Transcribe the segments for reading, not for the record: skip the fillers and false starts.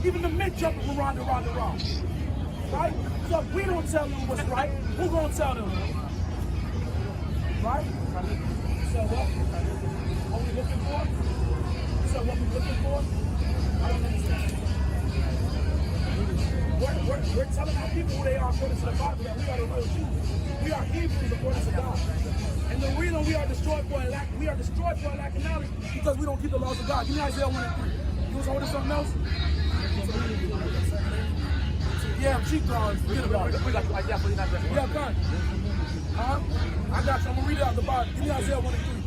Even the men jumping from round to round to round. Right? So if we don't tell them what's right, who gonna tell them? Right? So what we looking for? So what we looking for? I don't understand. We're telling our people who they are according to the Bible, that we are the real Jews. We are Hebrews according to God. And the reason we are destroyed for a lack of knowledge because we don't keep the laws of God. Give me Isaiah 1:3. You was holding something else? Yeah, cheap drawings. Forget about it. Yeah, done. I got you. I'm gonna read it out the Bible. Give me Isaiah 1:3.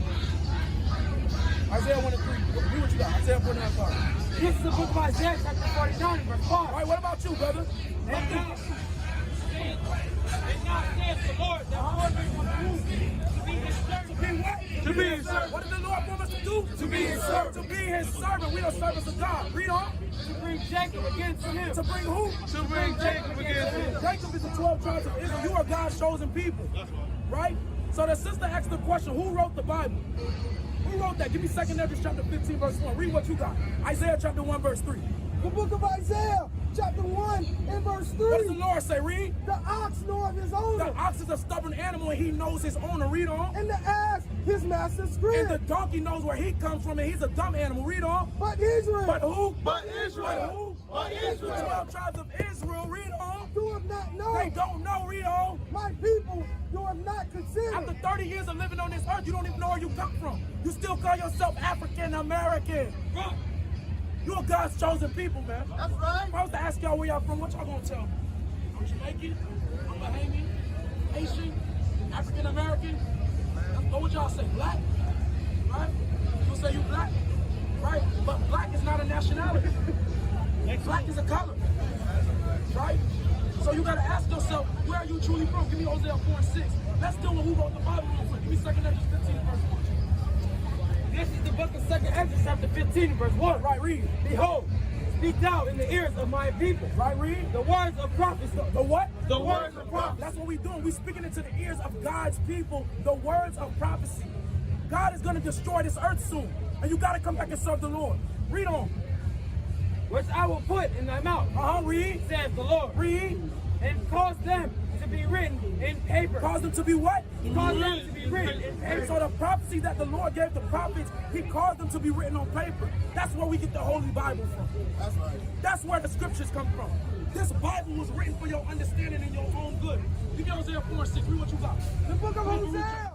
Isaiah 1:3. Read what you got. Isaiah 49:5. This is the book of Isaiah, chapter 49, verse 5. All right, what about you, brother? And now says the Lord, that orders of you to be his servant. To be what? To be his servant. What did the Lord want us to do? To be his servant. To be his servant. We are servants of God. Read on. To bring Jacob against him. To bring who? To bring Jacob against him. Jacob is the 12 tribes of Israel. You are God's chosen people. Right? So the sister asked the question, who wrote the Bible? Who wrote that? Give me 2 Ezra chapter 15, verse 1. Read what you got. Isaiah chapter 1, verse 3. The book of Isaiah, chapter 1 and verse 3. What does the Lord say? Read. The ox knoweth his owner. The ox is a stubborn animal and he knows his owner. Read on. And the ass his master's crib. And the donkey knows where he comes from and he's a dumb animal. Read on. But Israel. But who? But Israel. But who? But Israel. The 12 tribes of Israel. Read on. Do not know. They don't know. Read on. My people do not consider. After 30 years of living on this earth, you don't even know where you come from. You still call yourself African American. Right. You're God's chosen people, man. That's right. If I was to ask y'all where y'all from, what y'all gonna tell me? I'm Jamaican, I'm Bahamian, Haitian, African American. What would y'all say? Black? Right? You'll say you black? Right? But black is not a nationality. Black is a color. Right? So you gotta ask yourself, where are you truly from? Give me Hosea 4:6. Let's deal with who wrote the Bible real quick. Give me 2 Ezra 15, verse 1. This is the book of 2 Ezra, chapter 15, verse 1. Right, read. Behold, speak thou in the ears of my people. Right, read. The words of prophecy. The what? The words of prophecy. That's what we're doing. We're speaking into the ears of God's people, the words of prophecy. God is going to destroy this earth soon. And you got to come back and serve the Lord. Read on. Which I will put in thy mouth. Read. Says the Lord. Read. And cause them to be written in paper. Cause them to be what? Cause them to be written in paper. And so the prophecy that the Lord gave the prophets, he caused them to be written on paper. That's where we get the Holy Bible from. That's right. That's where the scriptures come from. This Bible was written for your understanding and your own good. Give me Hosea 4:6. Read what you got. The book of Hosea.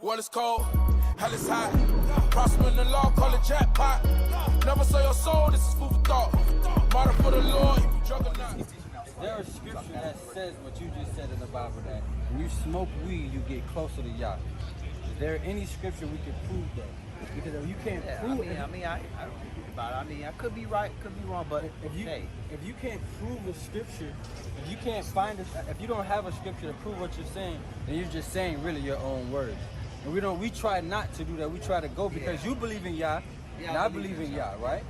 Well, it's cold, hell is hot. Prosper in the law, call it jackpot. Never sell your soul, this is food for thought. Martyr for the Lord, if you drunk or not. There is scripture that says what you just said in the Bible, that when you smoke weed, you get closer to Yah. Is there any scripture we can prove that? Because if you can't prove it, I don't think about it. I mean, I could be right, could be wrong, but if you hey, can't prove a scripture, if you can't find it, if you don't have a scripture to prove what you're saying, then you're just saying really your own words. And we try not to do that. We try to go because you believe in Yah, and I believe in Yah, right?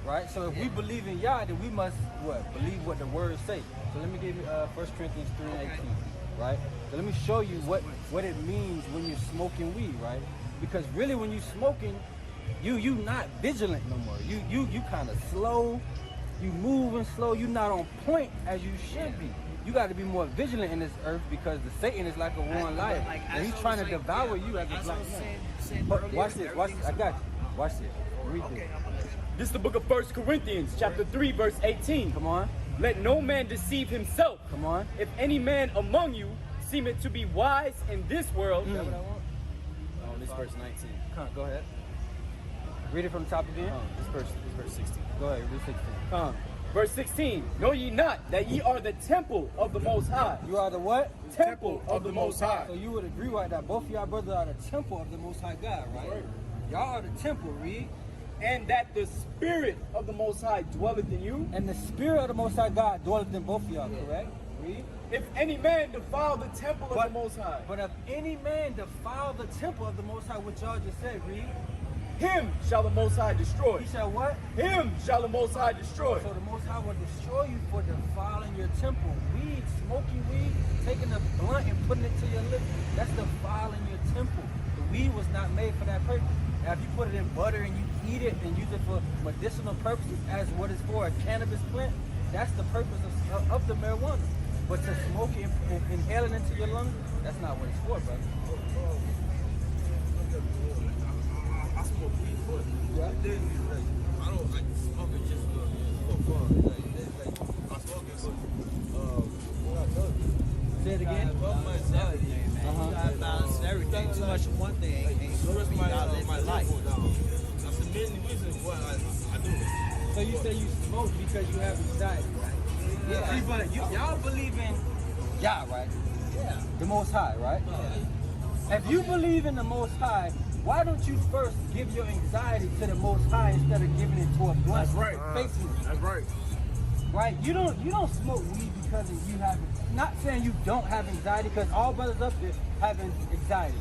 Right? So if we believe in Yah, then we must what? Believe what the words say. So let me give you 1 Corinthians 3:18, right? So let me show you what it means when you're smoking weed, right? Because really when you're smoking, you not vigilant no more. You kind of slow, you moving slow, you not on point as you should be. You got to be more vigilant in this earth because the Satan is like a warring lion, and he's trying to devour you as a black man. But watch this, I got you. Watch this. Read this. This is the book of 1 Corinthians, chapter 3, verse 18. Come on. Let no man deceive himself. Come on. If any man among you seemeth to be wise in this world. Is that what I want? oh, this verse 19. Come on, go ahead. Read it from the top again. This verse 16. Go ahead, read 16. Verse 16. Know ye not that ye are the temple of the Most High? You are the what? Temple of the Most High. So you would agree, right, that both of y'all brothers are the temple of the Most High God, right? Y'all are the temple, read. And that the Spirit of the Most High dwelleth in you. And the Spirit of the Most High God dwelleth in both of y'all, correct? Read. If any man defile the temple of the Most High. But if any man defile the temple of the Most High, what y'all just said, read. him shall the Most High destroy. He said what? Him shall the Most High destroy. So the Most High will destroy you for defiling your temple. Weed, smoking weed, taking a blunt and putting it to your lips, that's defiling your temple. The weed was not made for that purpose. Now, if you put it in butter and you eat it and use it for medicinal purposes, as what it's for, a cannabis plant, that's the purpose of the marijuana. But to smoke it and inhale it into your lungs, that's not what it's for, brother. I smoke weed, but I don't like smoking just for fun. I smoke it for Say it again. You gotta balance everything. Too much of one thing ain't good for you. You gotta live your life. That's the main reason why I do it. So you say you smoke because you have anxiety, right? Yeah. See, but y'all believe in Yah, right? Yeah. The Most High, right? If you believe in the Most High, why don't you first give your anxiety to the Most High instead of giving it to a blunt? That's right. Faceless, That's right. right? You don't smoke weed because you have. Not saying you don't have anxiety, because all brothers up there have anxiety.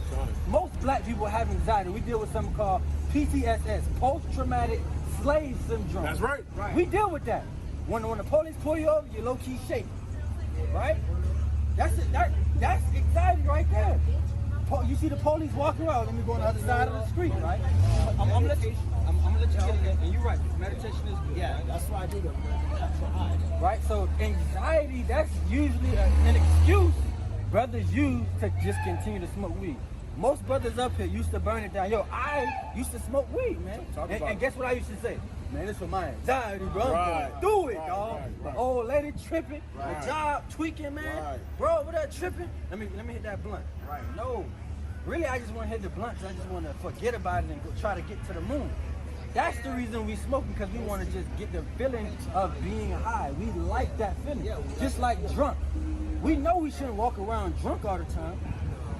Most black people have anxiety. We deal with something called PTSS, post-traumatic slave syndrome. That's right. We deal with that. When the police pull you over, you low-key shake, right? That's it. That's anxiety right there. You see the police walking around. Let me go on the other side of the street, right? I'm gonna let you get it. And you're right. Meditation is good. Yeah, right? that's why I do that. Right? So anxiety, that's usually an excuse brothers use to just continue to smoke weed. Most brothers up here used to burn it down. Yo, I used to smoke weed, man. And guess what I used to say? Man, this for my anxiety, bro. Right. Do it, dog. Right. Old lady tripping, Right. the job tweaking, man. Right. Bro, over there tripping. Let me hit that blunt. Right. No. Really, I just want to hit the blunt because I just want to forget about it and go try to get to the moon. That's the reason we smoke, because we want to just get the feeling of being high. We like that feeling. Just like drunk. We know we shouldn't walk around drunk all the time,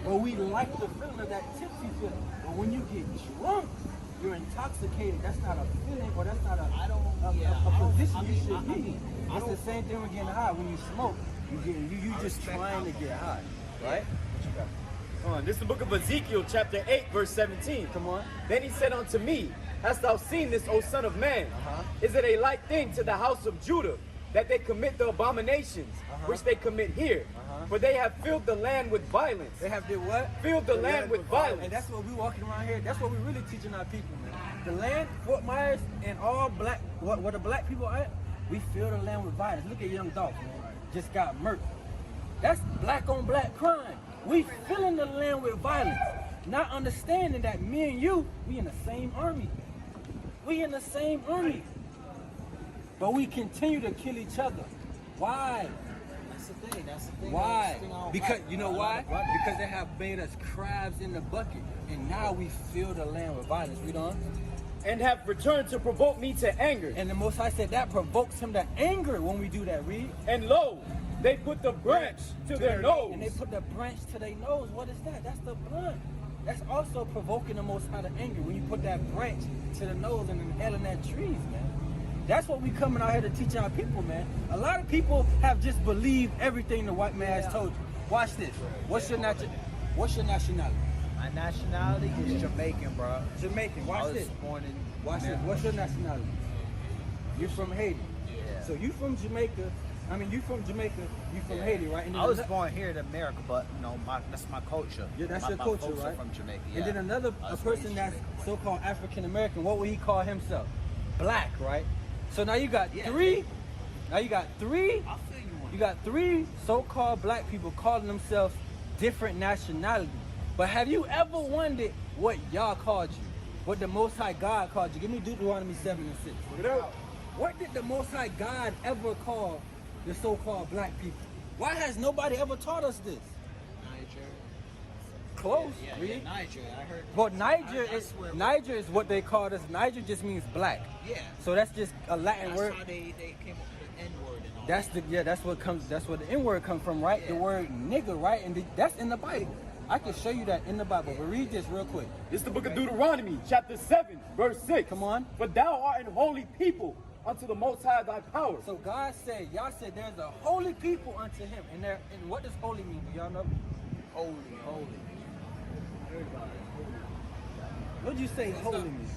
but we like the feeling of that tipsy feeling. But when you get drunk, you're intoxicated. That's not a feeling, or that's not a position you should be. It's the same thing with getting high. When you smoke, you just trying to get high, right? What you got? This is the book of Ezekiel, chapter 8, verse 17. Come on. Then he said unto me, hast thou seen this, O son of man? Is it a light thing to the house of Judah that they commit the abominations which they commit here? For they have filled the land with violence. They have did what? Filled the land with violence. And that's what we walking around here. That's what we really teaching our people, man. The land, Fort Myers, and all black, where the black people are at, we fill the land with violence. Look at Young Dolph, man. Just got murked. That's black on black crime. We filling the land with violence. Not understanding that me and you, we in the same army. We in the same army. But we continue to kill each other. Why? That's the thing. That's the thing. Why? That's the thing I don't Because like. you know why? Because they have made us crabs in the bucket, and now we fill the land with violence. Read on. And have returned to provoke me to anger. And the Most High said that provokes him to anger when we do that. Read. And lo, they put the branch to their nose. And they put the branch to their nose. What is that? That's the blunt. That's also provoking the Most High to anger when you put that branch to the nose and inhaling that trees, man. That's what we coming out here to teach our people, man. A lot of people have just believed everything the white man has told you. Watch this. What's your nationality? My nationality is Jamaican, bro. Jamaican. I Watch was this. born in Watch this. America. What's your nationality? You're from Haiti. Yeah. So you from Jamaica. I mean, you from Jamaica. You from Haiti, right? And then I was born here in America, but you know, that's my culture. Yeah, that's your my culture, folks are right? From Jamaica. And then another a person that's so-called African American. What would he call himself? Black, right? So now you got three. Now you got three. I feel you. You got three so-called black people calling themselves different nationalities. But have you ever wondered what y'all called you? What the Most High God called you? Give me Deuteronomy 7 and 6. Look it up. What did the Most High God ever call the so-called black people? Why has nobody ever taught us this? Niger. Close. Yeah, Read. Niger. I heard. But Niger That's where- Niger is what they call us. Niger just means black. Yeah. So that's just a Latin That's word. how they came up with the N-word and all That's that. that's where the N-word comes from, right? The Yeah. word nigger, right? And that's in the Bible. I can show you that in the Bible, but read this real quick. This is the book of Deuteronomy, chapter 7, verse 6. Come on. For thou art an holy people unto the Most High thy power. So God said, y'all said there's a holy people unto him. And what does holy mean? Do y'all know? Holy. What did you say holy means?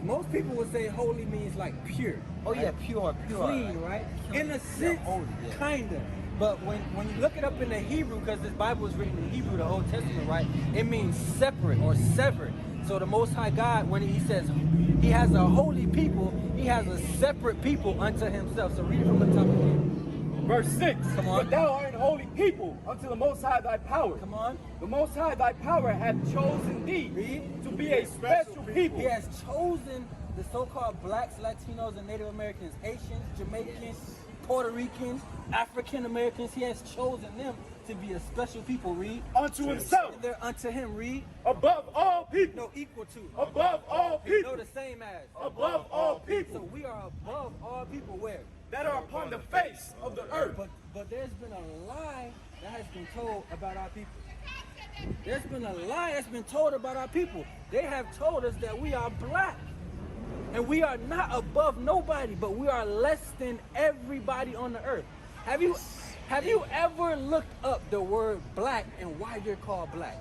most people would say holy means like pure. Oh yeah, pure. Clean, right? In a sense, holy, yeah. kinda. But when you look it up in the Hebrew, because this Bible is written in Hebrew, the Old Testament, right? It means separate or severed. So the Most High God, when he says he has a holy people, he has a separate people unto himself. So read it from the top again. Verse 6. Come on. But thou art an holy people unto the Most High thy power. Come on. The Most High thy power hath chosen thee Read. to be a special people. He has chosen the so-called blacks, Latinos, and Native Americans, Haitians, Jamaicans, Puerto Ricans, African Americans. He has chosen them to be a special people. Read. Unto himself. They're unto him. Read. Above all people. No, equal to. Above all people. No, the same as. Above all people. So we are above all people. Where? That are upon the face of the earth. But there's been a lie that has been told about our people. There's been a lie that's been told about our people. They have told us that we are black. And we are not above nobody, but we are less than everybody on the earth. Have you ever looked up the word black and why you're called black?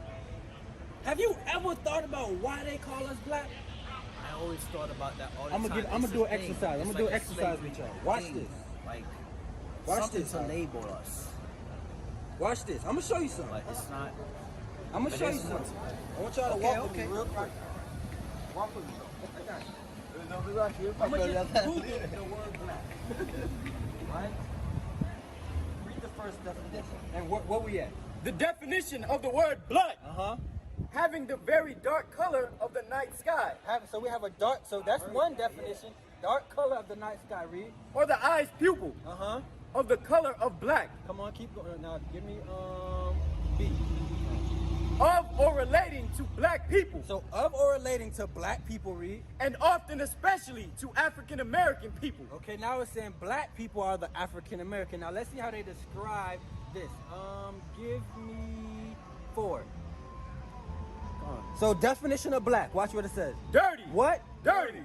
Have you ever thought about why they call us black? I always thought about that all the I'm time. gonna do an exercise. I'm gonna do an exercise with y'all. Watch this. Like Watch something this. to label us. Watch this. I'm gonna show you something. But it's not. I'm gonna show you something. I want y'all to walk with me real quick. Walk with me. I got you. I'm gonna just Google the word black. Right? Read the first definition. And what we at? The definition of the word blood. Uh-huh. Having the very dark color of the night sky. So we have a dark, so that's one definition. Dark color of the night sky, read. Or the eye's pupil. Uh-huh. Of the color of black. Come on, keep going. Now give me B. Of or relating to black people. So of or relating to black people, read. And often especially to African American people. Okay, now it's saying black people are the African American. Now let's see how they describe this. Give me 4. So definition of black. Watch what it says. Dirty. What? Dirty.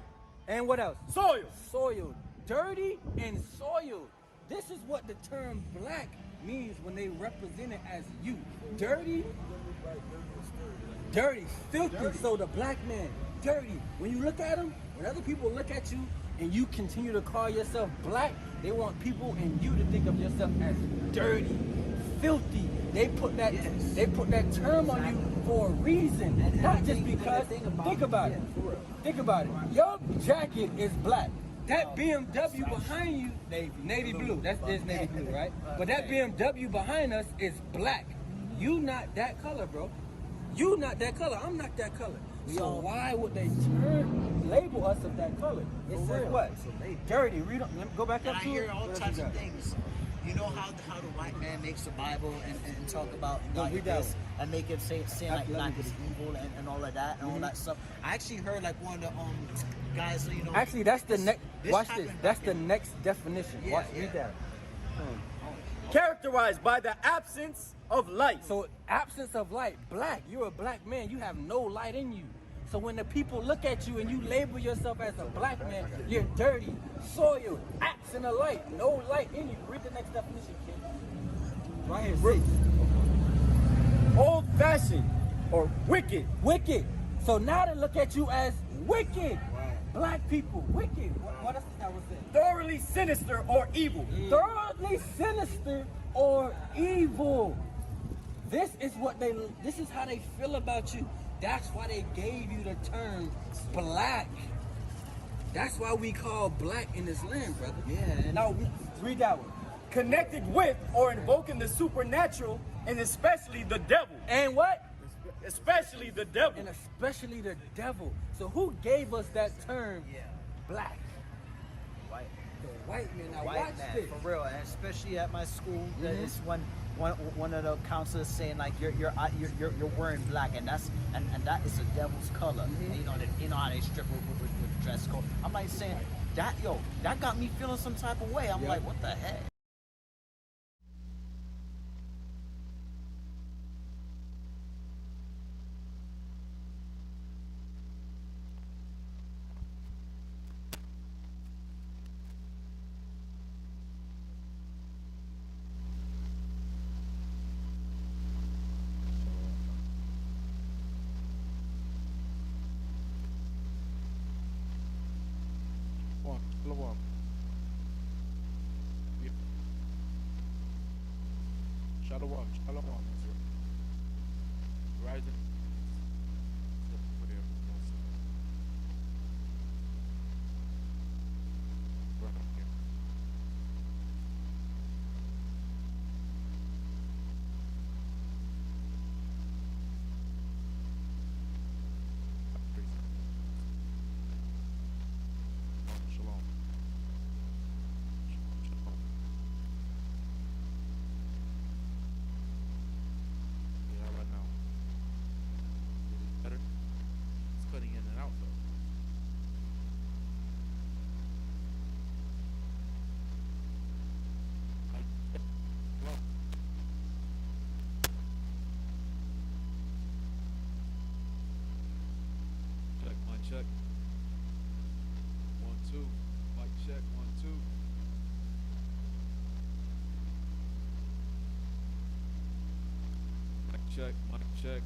And what else? Soil. Soiled. Dirty and soiled. This is what the term black means when they represent it as you. Dirty. Dirty. Filthy. So the black man, dirty. When you look at him, when other people look at you and you continue to call yourself black, they want people and you to think of yourself as dirty, filthy. They put that term on you for a reason, not just because. Think about it. Think about it. Your jacket is black. That BMW behind you, navy blue. That's navy blue, right? But that BMW behind us is black. You not that color, bro. You not that color. I'm not that color. So why would they label us of that color? It says what? Dirty. Read. Let me go back up to it. I hear all types of things. You know how the white man makes the Bible and talk about like this and make it say like black is evil and all of that and all that stuff. I actually heard like one of the guys, you know. Actually, that's the next. Watch this. That's the next definition. Yeah, Watch. Read that. Characterized by the absence of light. So absence of light. Black. You're a black man. You have no light in you. So when the people look at you and you label yourself as a black man, you're dirty, soiled, absent of light, no light in you. Read the next definition, kid. Right here, 6. Old-fashioned or wicked. Wicked. So now they look at you as wicked. Black people, wicked. What else that was said? Thoroughly sinister or evil. Thoroughly sinister or evil. This is how they feel about you. That's why they gave you the term black. That's why we call black in this land, brother. Yeah. Now, read that one. Connected with or invoking the supernatural and especially the devil. And what? Especially the devil. And especially the devil. So who gave us that term, black? White. The white man. Now White watch man, this. for real, and especially at my school, it's one of the counselors saying like you're wearing black, and that is the devil's color. And you know how they strip with the dress code. I'm like saying that got me feeling some type of way. I'm like, what the heck? Shalom. Shalom. Shalom. Rising. Shalom. Shalom. Yeah, right now. Is it better? It's cutting in and out though. Hello. Check, mic check. 1, 2. Mic check, 1, 2. Mic check, mic check.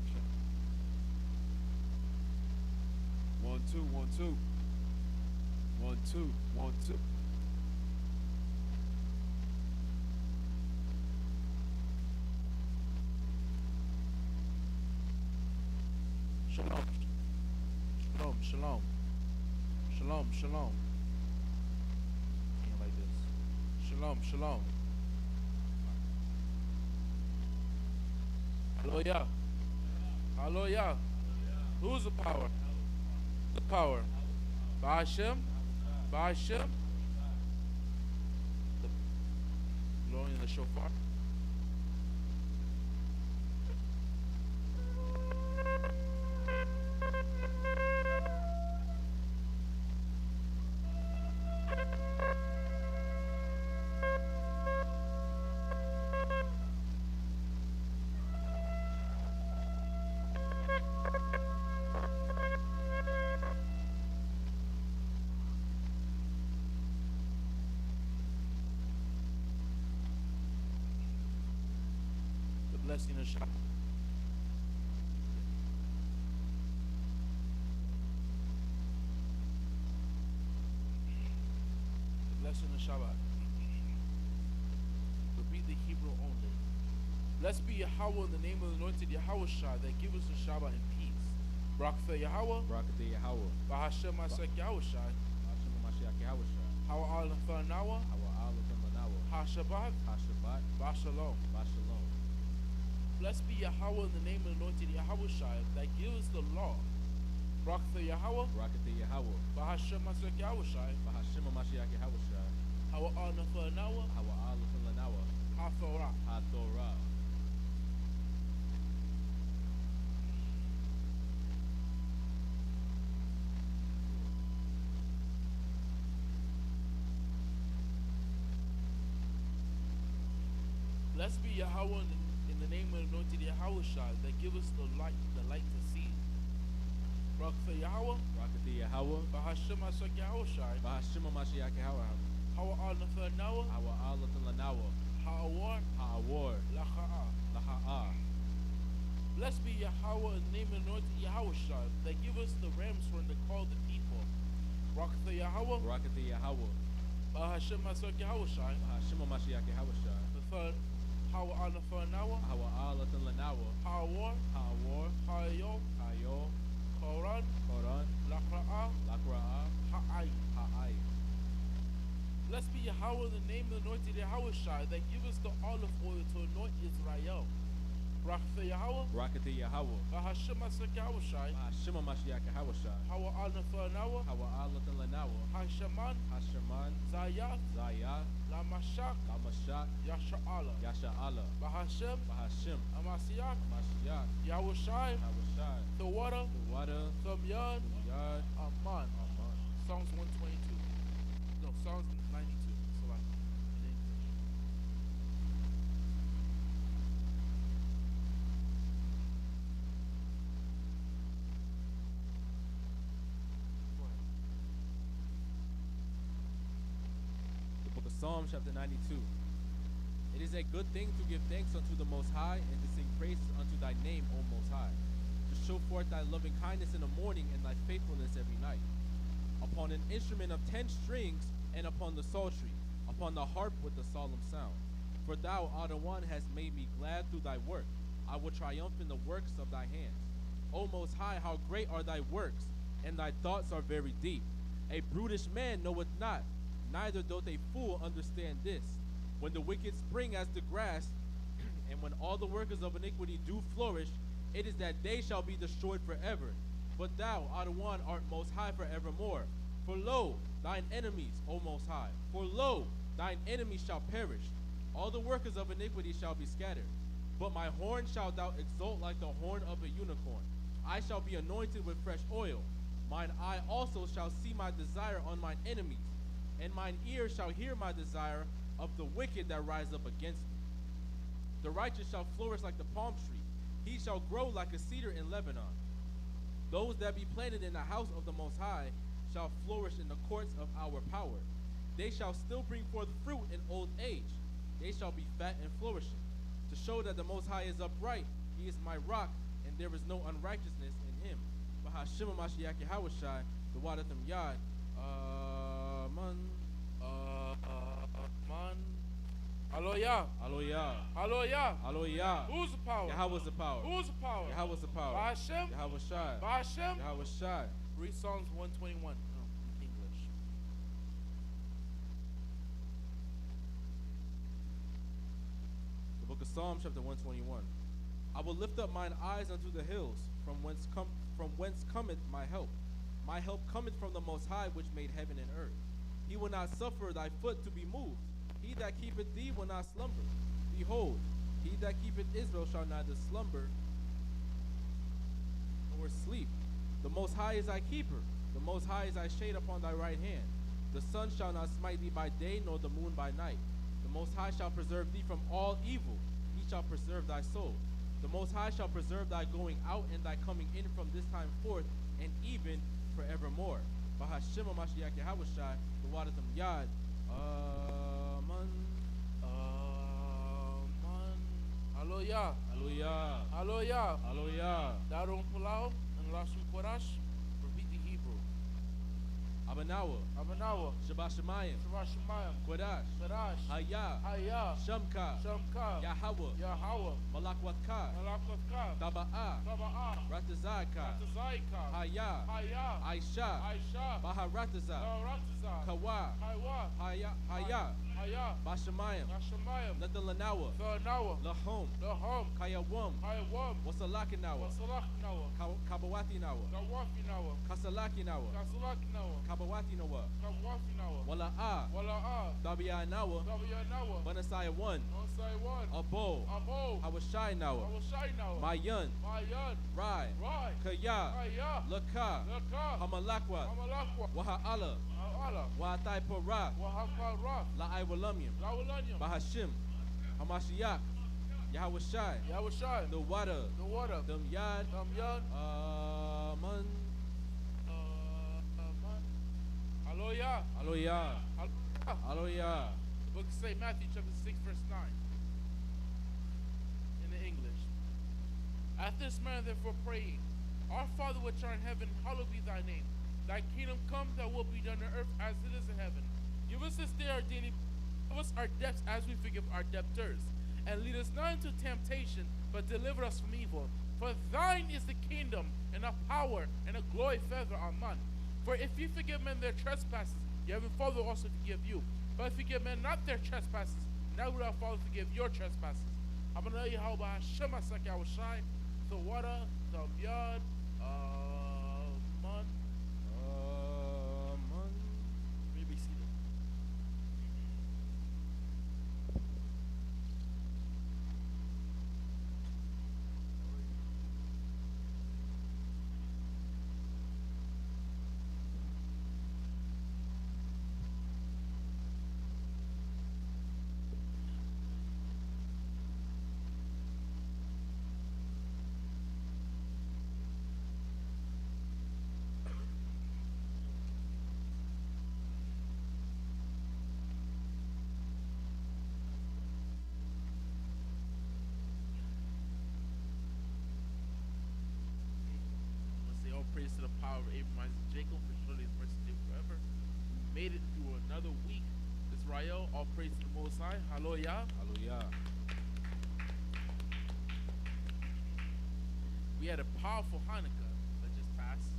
Check. 1, 2, 1, 2. 1, 2, 1, 2. Shalom. Shalom. Shalom. Shalom. Shalom. Like this. Shalom. Shalom. Hallelujah. Hallelujah. Who's the power? The power. Ba'ashem. Ba'ashem. The blowing in the shofar. The blessing of Shabbat. The blessing of Shabbat. Repeat the Hebrew only. Blessed be Yahweh in the name of the anointed Yahweh Shai that give us the Shabbat in peace. Barak Yahweh. Barakatah Yahweh. Bahashem Masek Yahweh Shai. Hashem Mashiach Yahweh Shai. Hawa al Nawa. Hawa Alakim Lanawa. HaShabbat. HaShabbat. Bashalom. Bashalom. Blessed be Yahweh in the name of the anointed Yahweh Shai that give us the law. Barak Yahweh. Barakatah Yahweh. Bahashem Masek Yahweh Shai. Bahashem Mashiach Yahweh Shai. Hawa al Nawa. Hawa Alakim Lanawa. HaTorah. HaTorah. Blessed be Yahweh in the name of the anointed Yahweh Shai that give us the light to see. Barak Yahweh. Barakatah Yahweh. Bahashem Masek Yahweh Shai. Bahashem Mashiach Yahweh. Hawa al Nawa. Hawa Alakim Lanawa. Ha'awar. Ha'awar. Lacha'a. Laha'ah. Blessed be Yahweh in the name of the anointed Yahweh Shai that give us the rams when they call the people. Barak Yahweh. Barakatah Yahweh. Bahashem Masek Yahweh Shai. Bahashem Mashiach Yahweh Shai. The third. Hawa al Nawa. Hawa Alakim Lanawa. Ha'awar. Ha'awar. Ha'ayo. Hayo. Koran. Koran. Lacha'a. Lakra'ah. Ha'ay. Ha'ay. Blessed be Yahweh in the name of the anointed Yahweh Shai that give us the olive oil to anoint Israel. Barak Yahweh. Barakatah Yahweh. Bahashem Masek Yahweh Shai. Bahashem Mashiach Yahweh Shai. Hawa al Nawa. Hawa Alakim Lanawa. Hashaman. Hashaman. Zayat. Zayah. Lamashak. Lamashak. Yasha'ala. Yasha'ala. Bahashem. Bahashem. Amasiach. Mashiach. Yahweh Shai. Yahweh Shai. The water. Wada. From Yad. Yad. Aman. Aman. Psalms 122. No, Psalms 92. So like in English. Go ahead. The book of Psalms, chapter 92. It is a good thing to give thanks unto the Most High and to sing praises unto thy name, O Most High, to show forth thy loving kindness in the morning and thy faithfulness every night. Upon an instrument of 10 strings and upon the psaltery, upon the harp with a solemn sound. For thou, Adonai, hast made me glad through thy work. I will triumph in the works of thy hands. O Most High, how great are thy works, and thy thoughts are very deep. A brutish man knoweth not, neither doth a fool understand this. When the wicked spring as the grass, and when all the workers of iniquity do flourish, it is that they shall be destroyed forever. But thou, Adonai, art most high forevermore. For lo, thine enemies, O Most High, for lo, thine enemies shall perish. All the workers of iniquity shall be scattered. But my horn shalt thou exalt like the horn of a unicorn. I shall be anointed with fresh oil. Mine eye also shall see my desire on mine enemies, and mine ear shall hear my desire of the wicked that rise up against me. The righteous shall flourish like the palm tree. He shall grow like a cedar in Lebanon. Those that be planted in the house of the Most High shall flourish in the courts of our power. They shall still bring forth fruit in old age. They shall be fat and flourishing. To show that the Most High is upright, he is my rock, and there is no unrighteousness in him. Bahashima Mashiach Yahawashai, the Wadatham Yad, Man, Man. Hallelujah. Hallelujah. Hallelujah. Hallelujah. Who's the power? Yahweh's the power. Who's the power? Yahweh's the power. By Hashem. Yahweh Shai. By Hashem. Yahweh Shai. Read Psalms 121 in English. The book of Psalms, chapter 121. I will lift up mine eyes unto the hills, from whence cometh my help. My help cometh from the Most High, which made heaven and earth. He will not suffer thy foot to be moved. He that keepeth thee will not slumber. Behold, he that keepeth Israel shall neither slumber nor sleep. The Most High is thy keeper. The Most High is thy shade upon thy right hand. The sun shall not smite thee by day, nor the moon by night. The Most High shall preserve thee from all evil. He shall preserve thy soul. The Most High shall preserve thy going out and thy coming in from this time forth, and even forevermore. Bahashima Mashiach Yahawashai, the Wadatham Yad. Man. Hallelujah. Hallelujah. Hallelujah. Hallelujah. Darun Pulau and Rashum Korash. Repeat the Hebrew. Abanawa. Abanawa. Shabbat Shemayim. Shabbat Shemayim. Kodash. Kodash. Haya. Haya. Shamka. Shamka. Yahweh. Yahweh. Malakwatka. Malakwatka. Taba'a. Taba'a. Ratazaka. Ratazaika. Haya. Haya. Aisha. Aisha. Baharataza. Rataza. Kawa. Kaiwa. Haya. Haya. Haya. Bashamayim. Nashamayim. Letalanawa. Thanawa. Lahom. Lahom. Kayawam. Kaiwam. Wasalakinawa. Wasalakinawa. Kabawatinawa. Kawafinawa. Kasalakinawa. Kasalakinawa. Kabawatinawa. Kawafinawa. Wala'a. Wala'a. Dabianawa. Tabiyanawa. Banasaya 1. Nosaiwan. Abo. Abo. Hawashai Nawa. Awashainawa. Mayan. Mayan. Rai. Rai. Kaya. Kaya. Laka. Laka. Hamalakwa. Amalakwa. Waha'ala. Ala. Wa'atai Porah. Wahakara. La'aiwalamyam. Lawalanyam. Bahashim. Hamashiach. Yahweh Shai. Yahushai. The water. The water. Them Yad. Damyan. Man. Hallelujah. Hallelujah. Hallelujah. Hallelujah. The book of St. Matthew chapter 6 verse 9. In the English. At this manner therefore praying, Our Father which art in heaven, hallowed be thy name. Thy kingdom come, thy will be done on earth as it is in heaven. Give us this day our daily, give us our debts as we forgive our debtors. And lead us not into temptation, but deliver us from evil. For thine is the kingdom, and the power, and the glory forever. Amen. For if you forgive men their trespasses, your heavenly Father will also forgive you. But if you forgive men not their trespasses, now will our Father forgive your trespasses. I'm going to tell you how about Hashem Asak Yahushai, the water, the yard, man. Maybe see them. to the power of Abraham, Isaac, and Jacob, for surely his mercy lives forever. We made it through another week. Israel, all praise to the Most High. Hallelujah. Hallelujah. We had a powerful Hanukkah that just passed.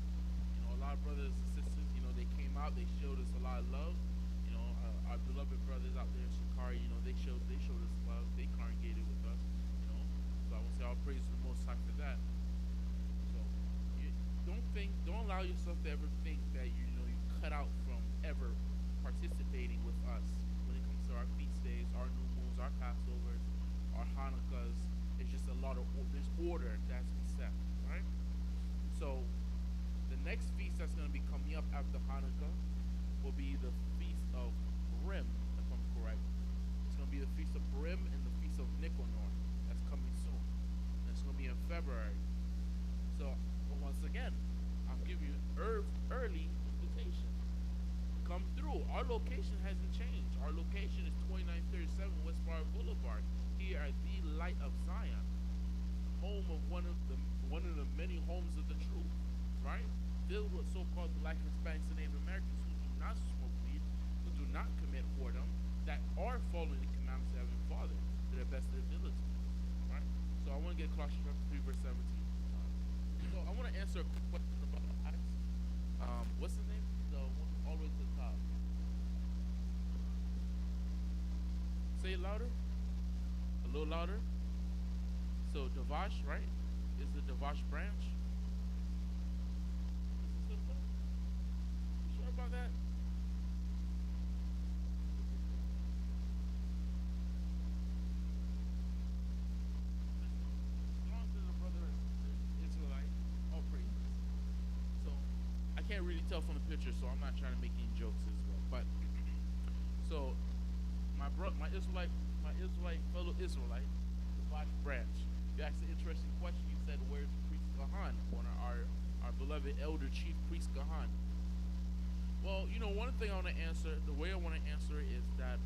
You know, a lot of brothers and sisters, you know, they came out, they showed us a lot of love. You know, our beloved brothers out there in Shikari, you know, they showed us love. They congregated with us. You know, so I want to say all praise to the Most High for that. So you don't allow yourself to ever think that you cut out from ever participating with us when it comes to our feast days, our new moons, our Passovers, our Hanukkahs. It's just a lot of there's order that's been set, right? So the next feast that's going to be coming up after Hanukkah will be the feast of Purim, if I'm correct. It's going to be the feast of Purim and the feast of Nicanor. That's coming soon. And it's going to be in February. So once again, I'm giving you early invitation. Come through. Our location hasn't changed. Our location is 2937 West Bar Boulevard, here at the Light of Zion, home of one of the many homes of the truth, right? Filled with so-called Black, Hispanics, and Native Americans who do not smoke weed, who do not commit whoredom, that are following the commandments of Heavenly Father to the best of their ability, right? So I want to get Colossians chapter 3, verse 17. So I want to answer a quick question about Acts. What's the name? The one all the way to the top. Say it louder. A little louder. So Davash, right? Is the Davash branch? You sure about that? Can't really tell from the picture, so I'm not trying to make any jokes as well. But so my Israelite fellow Israelite, the Black branch. You asked an interesting question. You said, "Where's Priest Gahan?" One of our beloved elder chief Priest Gahan. Well, one thing I want to answer. The way I want to answer it is that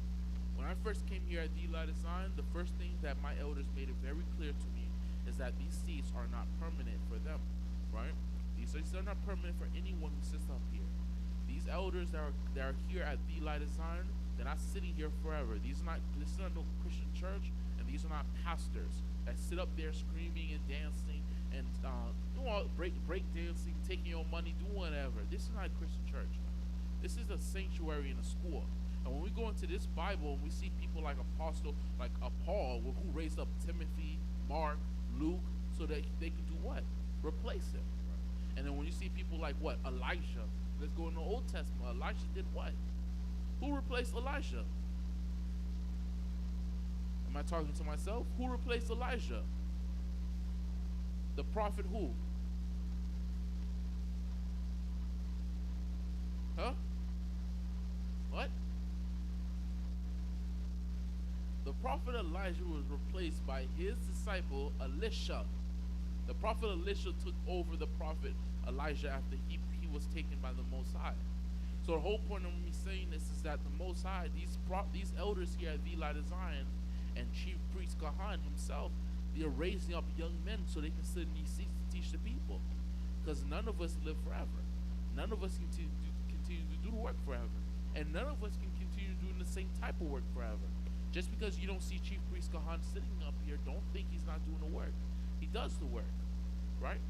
when I first came here at the Light of Zion, the first thing that my elders made it very clear to me is that these seats are not permanent for them, right? These are not permanent for anyone who sits up here. These elders that are here at the Light of Zion, they're not sitting here forever. This is not no Christian church, and these are not pastors that sit up there screaming and dancing and doing all break dancing, taking your money, doing whatever. This is not a Christian church. This is a sanctuary and a school. And when we go into this Bible and we see people like Apostle, like Paul, who raised up Timothy, Mark, Luke, so that they can do what? Replace him. And then when you see people like what? Elisha. Let's go in the Old Testament. Elisha did what? Who replaced Elisha? Am I talking to myself? Who replaced Elijah? The prophet who? Huh? What? The prophet Elijah was replaced by his disciple Elisha. The prophet Elisha took over the prophet Elijah after he was taken by the Most High. So the whole point of me saying this is that the Most High, these elders here at the Light of Zion and Chief Priest Gahan himself, they are raising up young men so they can sit in these seats to teach the people. Because none of us live forever. None of us can continue to do the work forever. And none of us can continue doing the same type of work forever. Just because you don't see Chief Priest Gahan sitting up here, don't think he's not doing the work. He does the work, right?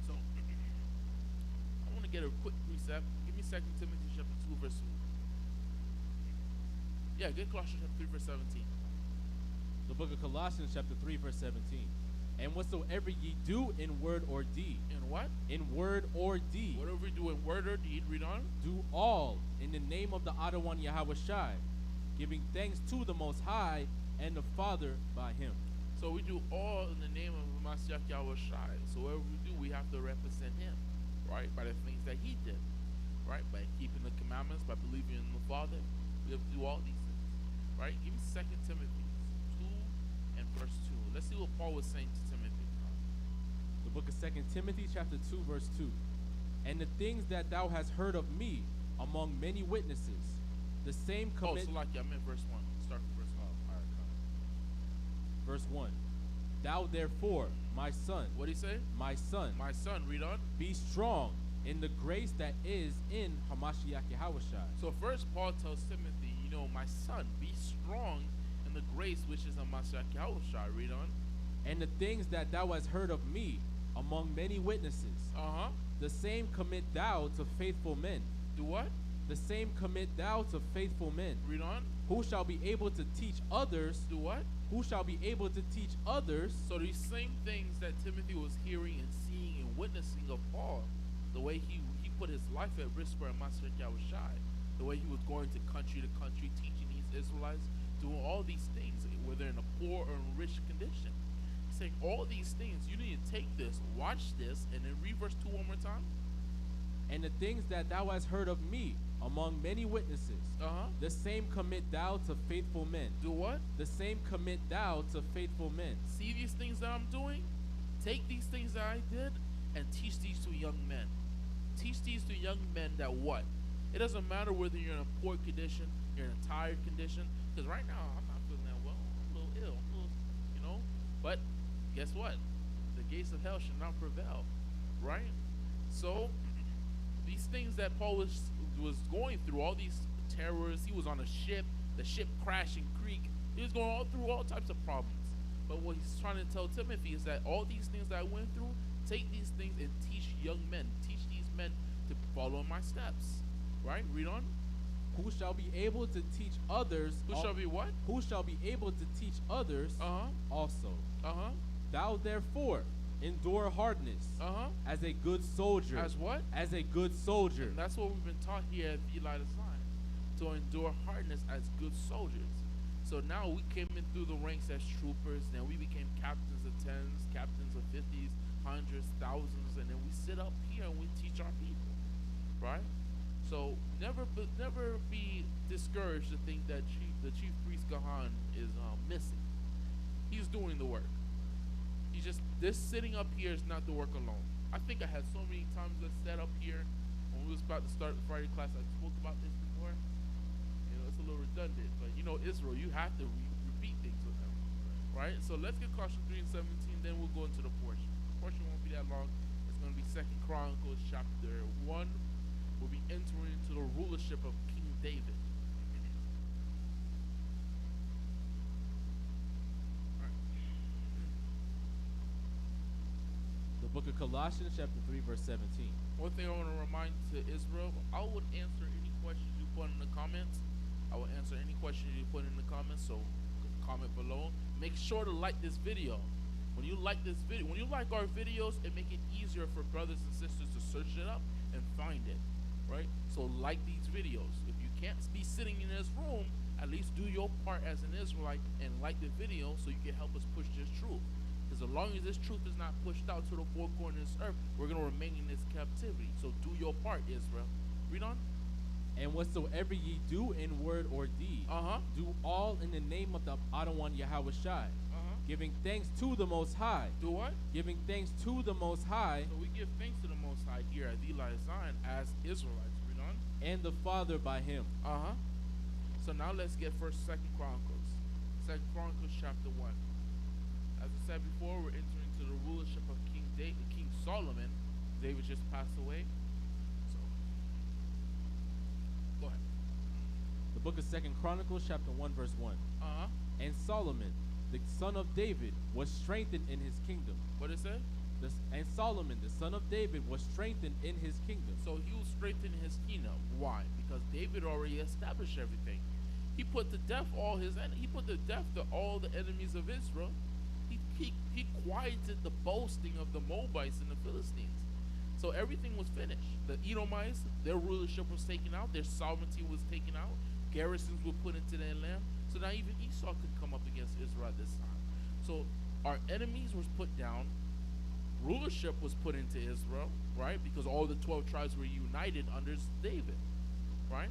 So, I want to get a quick precept. Give me 2 Timothy chapter 2, verse 2. Yeah, get Colossians chapter 3, verse 17. The book of Colossians chapter 3, verse 17. And whatsoever ye do in word or deed. In what? In word or deed. Whatever we do in word or deed, read on. Do all in the name of the Other One Yahweh Shai, giving thanks to the Most High and the Father by him. So we do all in the name of Mashiach Yahweh Shai. So whatever we do, we have to represent him, right? By the things that he did, right? By keeping the commandments, by believing in the Father. We have to do all these things, right? Give me 2 Timothy 2 and verse 2. Let's see what Paul was saying to Timothy. The book of 2 Timothy chapter 2, verse 2. And the things that thou hast heard of me among many witnesses, the same commit... Oh, so like, I meant verse 1. Start from verse 1. Verse 1. Thou therefore, my son. What did he say? My son. My son, read on. Be strong in the grace that is in Hamashiach Yahushua. So first Paul tells Timothy, you know, my son, be strong in the grace which is on Mashiach Yahushua. Read on. And the things that thou hast heard of me among many witnesses, the same commit thou to faithful men. Do what? The same commit thou to faithful men. Read on. Who shall be able to teach others. Do what? Who shall be able to teach others. So these same things that Timothy was hearing and seeing and witnessing of Paul, the way he put his life at risk for Mashiach Yahushua, the way he was going to country, teaching these Israelites, doing all these things, whether in a poor or in rich condition. Saying all these things, you need to take this, watch this, and then read verse 2 one more time. And the things that thou hast heard of me among many witnesses, the same commit thou to faithful men. Do what? The same commit thou to faithful men. See these things that I'm doing? Take these things that I did and teach these to young men. Teach these to young men that what? It doesn't matter whether you're in a poor condition, you're in a tired condition, because right now I'm not feeling that well. I'm a little ill, you know. But guess what? The gates of hell shall not prevail, right? So these things that Paul was going through, all these terrors, he was on a ship, the ship crashed in Creek. He was going through all types of problems. But what he's trying to tell Timothy is that all these things that I went through, take these things and teach young men, teach these men to follow in my steps, right? Read on. Who shall be able to teach others. Who shall be what? Who shall be able to teach others also. Thou therefore endure hardness as a good soldier. As what? As a good soldier. And that's what we've been taught here at Eli Design, to endure hardness as good soldiers. So now we came in through the ranks as troopers, then we became captains of tens, captains of 50s, hundreds, thousands, and then we sit up here and we teach our people, right? So never be discouraged to think that the chief priest Gahan is missing. He's doing the work. He's just, this sitting up here is not the work alone. I think I had so many times let's set up here when we was about to start the Friday class. I spoke about this before. You know, it's a little redundant, but you know, Israel, you have to repeat things with them, right? So let's get Caution 3 and 17, then we'll go into the portion. The portion won't be that long. It's going to be 2 Chronicles chapter 1. We'll be entering into the rulership of King David. The book of Colossians chapter 3 verse 17. One thing I want to remind to Israel, I would answer any questions you put in the comments. I will answer any questions you put in the comments, so comment below. Make sure to like this video. When you like this video, when you like our videos, it makes it easier for brothers and sisters to search it up and find it, right? So like these videos. If you can't be sitting in this room, at least do your part as an Israelite and like the video so you can help us push this truth. Because as long as this truth is not pushed out to the four corners of this earth, we're going to remain in this captivity. So do your part, Israel. Read on. And whatsoever ye do in word or deed, do all in the name of the Adawan Yahweh Shai, giving thanks to the Most High. Do what? Giving thanks to the Most High. So we give thanks to the Most High here at Eli Zion as Israelites. Read on. And the Father by him. So now let's get first 2 Chronicles. 2 Chronicles chapter 1. As I said before, we're entering into the rulership of King Solomon. David just passed away. So go ahead. The book of 2 Chronicles chapter 1 verse 1. And Solomon, the son of David, was strengthened in his kingdom. What did it say? And Solomon, the son of David, was strengthened in his kingdom. So he was strengthened in his kingdom. Why? Because David already established everything. He put to death all his he put to death all the enemies of Israel. He quieted the boasting of the Moabites and the Philistines. So everything was finished. The Edomites, their rulership was taken out. Their sovereignty was taken out. Garrisons were put into their land. So now even Esau could come up against Israel at this time. So our enemies was put down. Rulership was put into Israel, right? Because all the 12 tribes were united under David, right?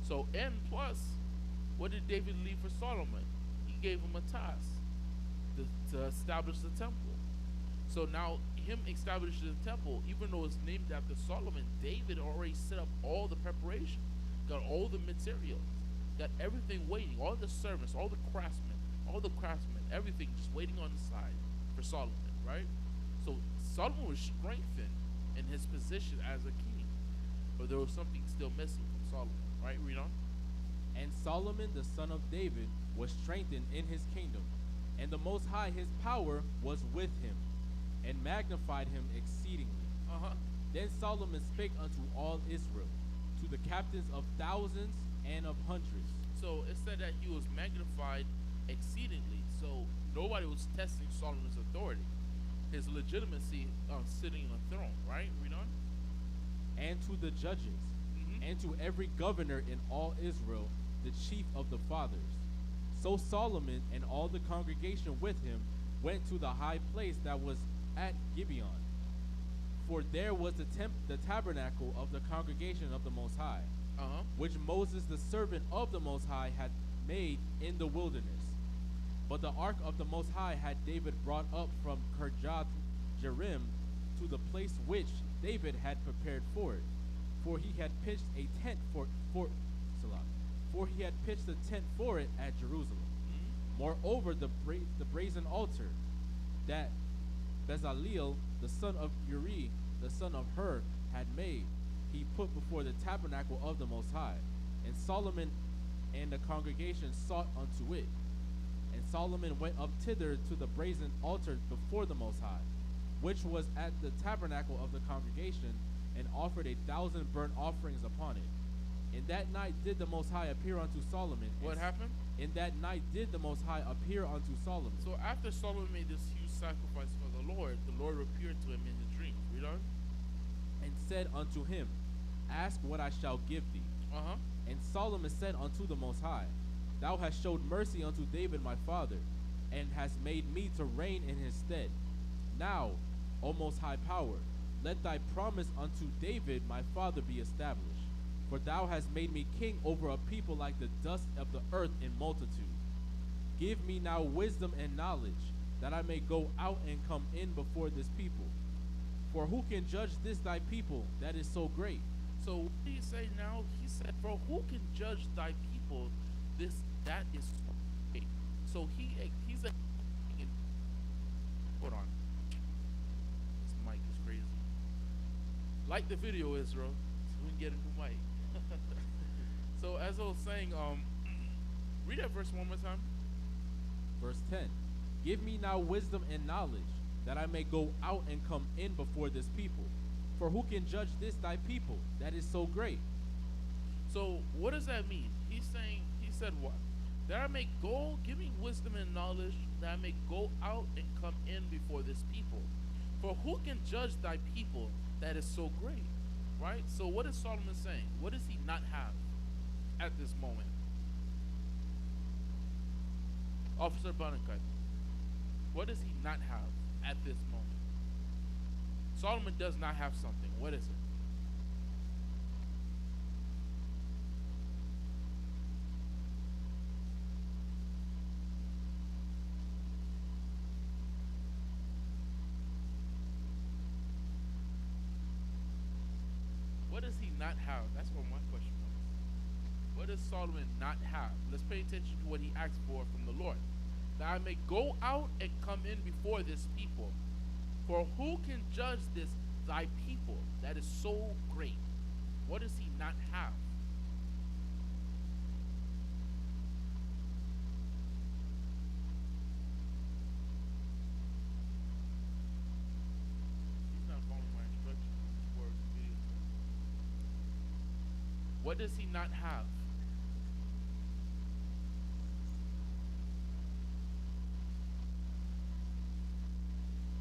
So, and plus, what did David leave for Solomon? He gave him a task to establish the temple. So now, him establishing the temple, even though it's named after Solomon, David already set up all the preparation, got all the materials, got everything waiting, all the servants, all the craftsmen, everything just waiting on the side for Solomon, right? So Solomon was strengthened in his position as a king. But there was something still missing from Solomon, right? Read on. And Solomon the son of David was strengthened in his kingdom, and the Most High his power was with him, and magnified him exceedingly. Then Solomon spake unto all Israel, to the captains of thousands and of hundreds. So it said that he was magnified exceedingly. So nobody was testing Solomon's authority, his legitimacy on sitting on a throne, right? Read on. And to the judges, and to every governor in all Israel, the chief of the fathers. So Solomon and all the congregation with him went to the high place that was at Gibeon. For there was the tabernacle of the congregation of the Most High, which Moses the servant of the Most High had made in the wilderness. But the ark of the Most High had David brought up from Kirjath Jearim to the place which David had prepared for it. For he had pitched a tent for he had pitched a tent for it at Jerusalem. Moreover, the brazen altar that Bezaleel the son of Uri the son of Hur had made, he put before the tabernacle of the Most High. And Solomon and the congregation sought unto it. And Solomon went up thither to the brazen altar before the Most High, which was at the tabernacle of the congregation, and offered 1,000 burnt offerings upon it. In that night did the Most High appear unto Solomon. What happened? In that night did the Most High appear unto Solomon. So after Solomon made this huge sacrifice for the Lord appeared to him in his dream. Read on. And said unto him, Ask what I shall give thee. And Solomon said unto the Most High, Thou hast showed mercy unto David my father, and hast made me to reign in his stead. Now, O Most High Power, let thy promise unto David my father be established. For thou hast made me king over a people like the dust of the earth in multitude. Give me now wisdom and knowledge, that I may go out and come in before this people. For who can judge this thy people that is so great? So what did he say now? He said, For who can judge thy people that is so great? So he's a hold on. This mic is crazy. Like the video, Israel, so we can get a new mic. So as I was saying, read that verse one more time. Verse 10. Give me now wisdom and knowledge, that I may go out and come in before this people. For who can judge this thy people that is so great? So what does that mean? He said what? That I may go, give me wisdom and knowledge, that I may go out and come in before this people. For who can judge thy people that is so great? Right? So what is Solomon saying? What does he not have at this moment? Officer Banakai, what does he not have at this moment? Solomon does not have something. What is it? What does he not have? That's what my question was. What does Solomon not have? Let's pay attention to what he asked for from the Lord. That I may go out and come in before this people. For who can judge this thy people that is so great? What does he not have? He's not following my instructions. Words and videos. What does he not have?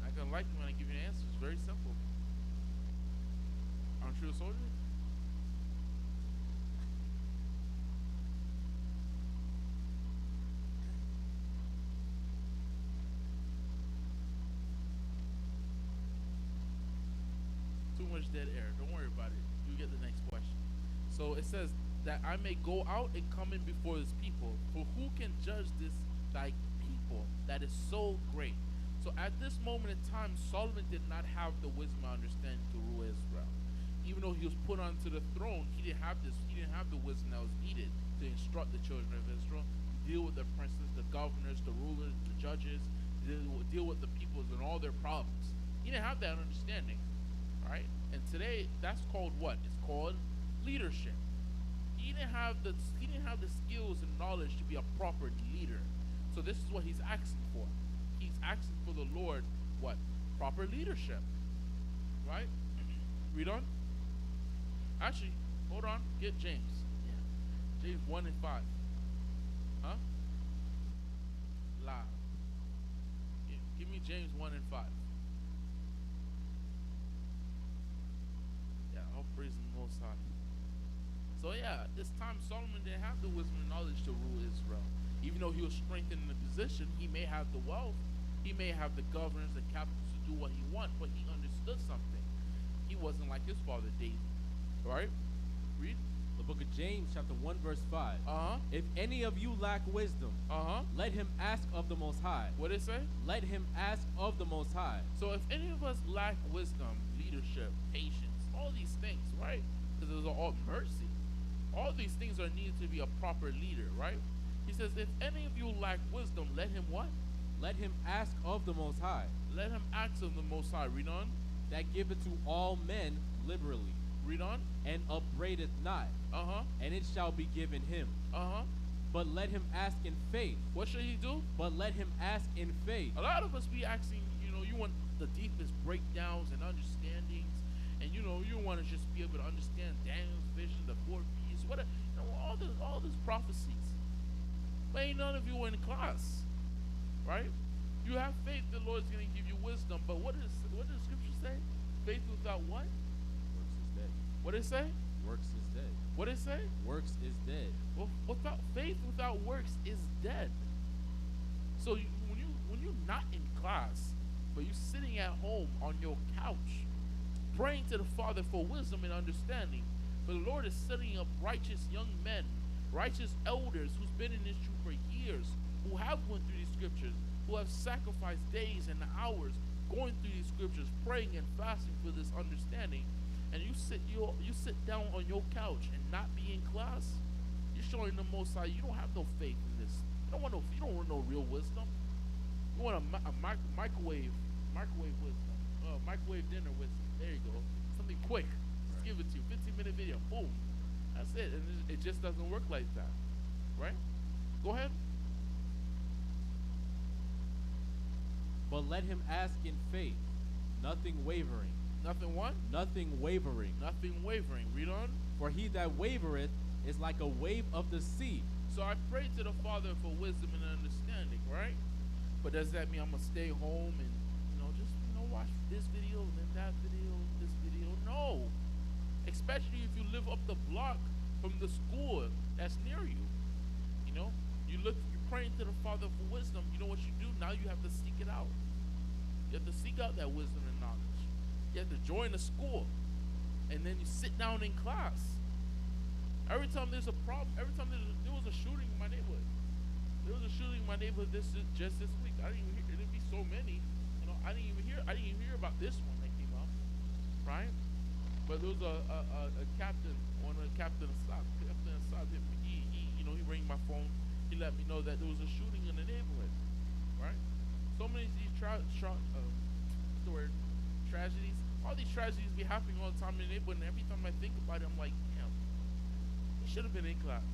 Not gonna like me when I give you an answer. It's very simple. Aren't you a soldier? Too much dead air. Don't worry about it. You get the next question. So it says that I may go out and come in before this people. For who can judge this thy people that is so great? So at this moment in time, Solomon did not have the wisdom and understanding to rule Israel. Even though he was put onto the throne, he didn't have this. He didn't have the wisdom that was needed to instruct the children of Israel, deal with the princes, the governors, the rulers, the judges, deal with the peoples and all their problems. He didn't have that understanding. All right? And today, that's called what? It's called leadership. He didn't have the skills and knowledge to be a proper leader. So this is what he's asking for. He's asking for the Lord what? Proper leadership. Right? Read on. Actually, hold on. Get James. Yeah. James 1 and 5. Huh? Loud. Give me James 1 and 5. Yeah, all praise the Most High. So yeah, this time Solomon didn't have the wisdom and knowledge to rule Israel. Even though he was strengthened in the position, he may have the wealth, he may have the governors, the captains to do what he wants, but he understood something. He wasn't like his father David. Right? Read. The book of James, chapter 1, verse 5. If any of you lack wisdom, let him ask of the Most High. What did it say? Let him ask of the Most High. So if any of us lack wisdom, leadership, patience, all these things, right? Because those are all mercy. All these things are needed to be a proper leader, right? He says, if any of you lack wisdom, let him what? Let him ask of the Most High. Let him ask of the Most High. Read on. That giveth to all men liberally. Read on. And upbraideth not. And it shall be given him. But let him ask in faith. What should he do? But let him ask in faith. A lot of us be asking, you want the deepest breakdowns and understandings. And you want to just be able to understand Daniel's vision, the 4 P's, all these prophecies. But ain't none of you in class, right? You have faith, the Lord's going to give you wisdom. But what does the scripture say? Faith without what? Works is dead. What did it say? Works is dead. What did it say? Works is dead. Well, faith without works is dead. So when you're not in class, but you're sitting at home on your couch, praying to the Father for wisdom and understanding, but the Lord is setting up righteous young men, righteous elders who's been in this truth for years, who have went through these scriptures, who have sacrificed days and hours going through these scriptures, praying and fasting for this understanding, and you sit down on your couch and not be in class. You're showing the Most High you don't have no faith in this. You don't want no real wisdom. You want a microwave wisdom, microwave dinner wisdom. There you go, something quick. Just give it to you. 15-minute video. Boom. That's it. And it just doesn't work like that, right? Go ahead. But let him ask in faith, nothing wavering. Nothing what? Nothing wavering. Nothing wavering. Read on. For he that wavereth is like a wave of the sea. So I pray to the Father for wisdom and understanding, right? But does that mean I'm gonna stay home and just watch this video and then that video, this video? No. Especially if you live up the block from the school that's near you. You're praying to the Father for wisdom. You know what you do? Now you have to seek it out. You have to seek out that wisdom and knowledge. You have to join the school. And then you sit down in class. Every time there's a problem, there was a shooting in my neighborhood. There was a shooting in my neighborhood just this week. I didn't even hear, there'd be so many. I didn't even hear about this one that came out. Right? But there was a captain, one of the Captain Assad, he rang my phone. He let me know that there was a shooting in the neighborhood, right? So many of these tragedies, all these tragedies be happening all the time in the neighborhood, and every time I think about it, I'm like, damn, he should have been in class.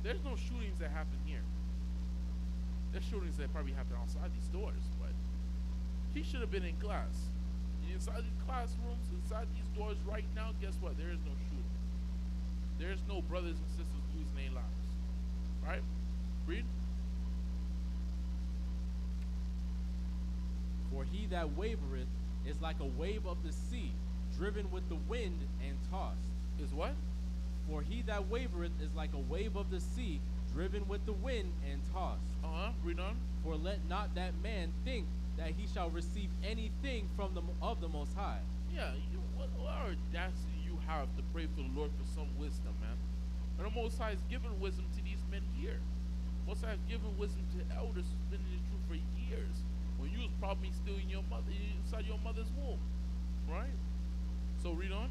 There's no shootings that happen here. There's shootings that probably happen outside these doors, but he should have been in class. Inside these classrooms, inside these doors right now, guess what? There is no shooting. There's no brothers and sisters losing their lives. Right? Read. For he that wavereth is like a wave of the sea, driven with the wind and tossed. Is what? For he that wavereth is like a wave of the sea, driven with the wind and tossed. Read on. For let not that man think that he shall receive anything from of the Most High. Yeah, what audacity you have to pray for the Lord for some wisdom, man. And the Most High has given wisdom to these men here. Most High has given wisdom to elders who've been in the truth for years, when you was probably still inside your mother's womb, right? So read on.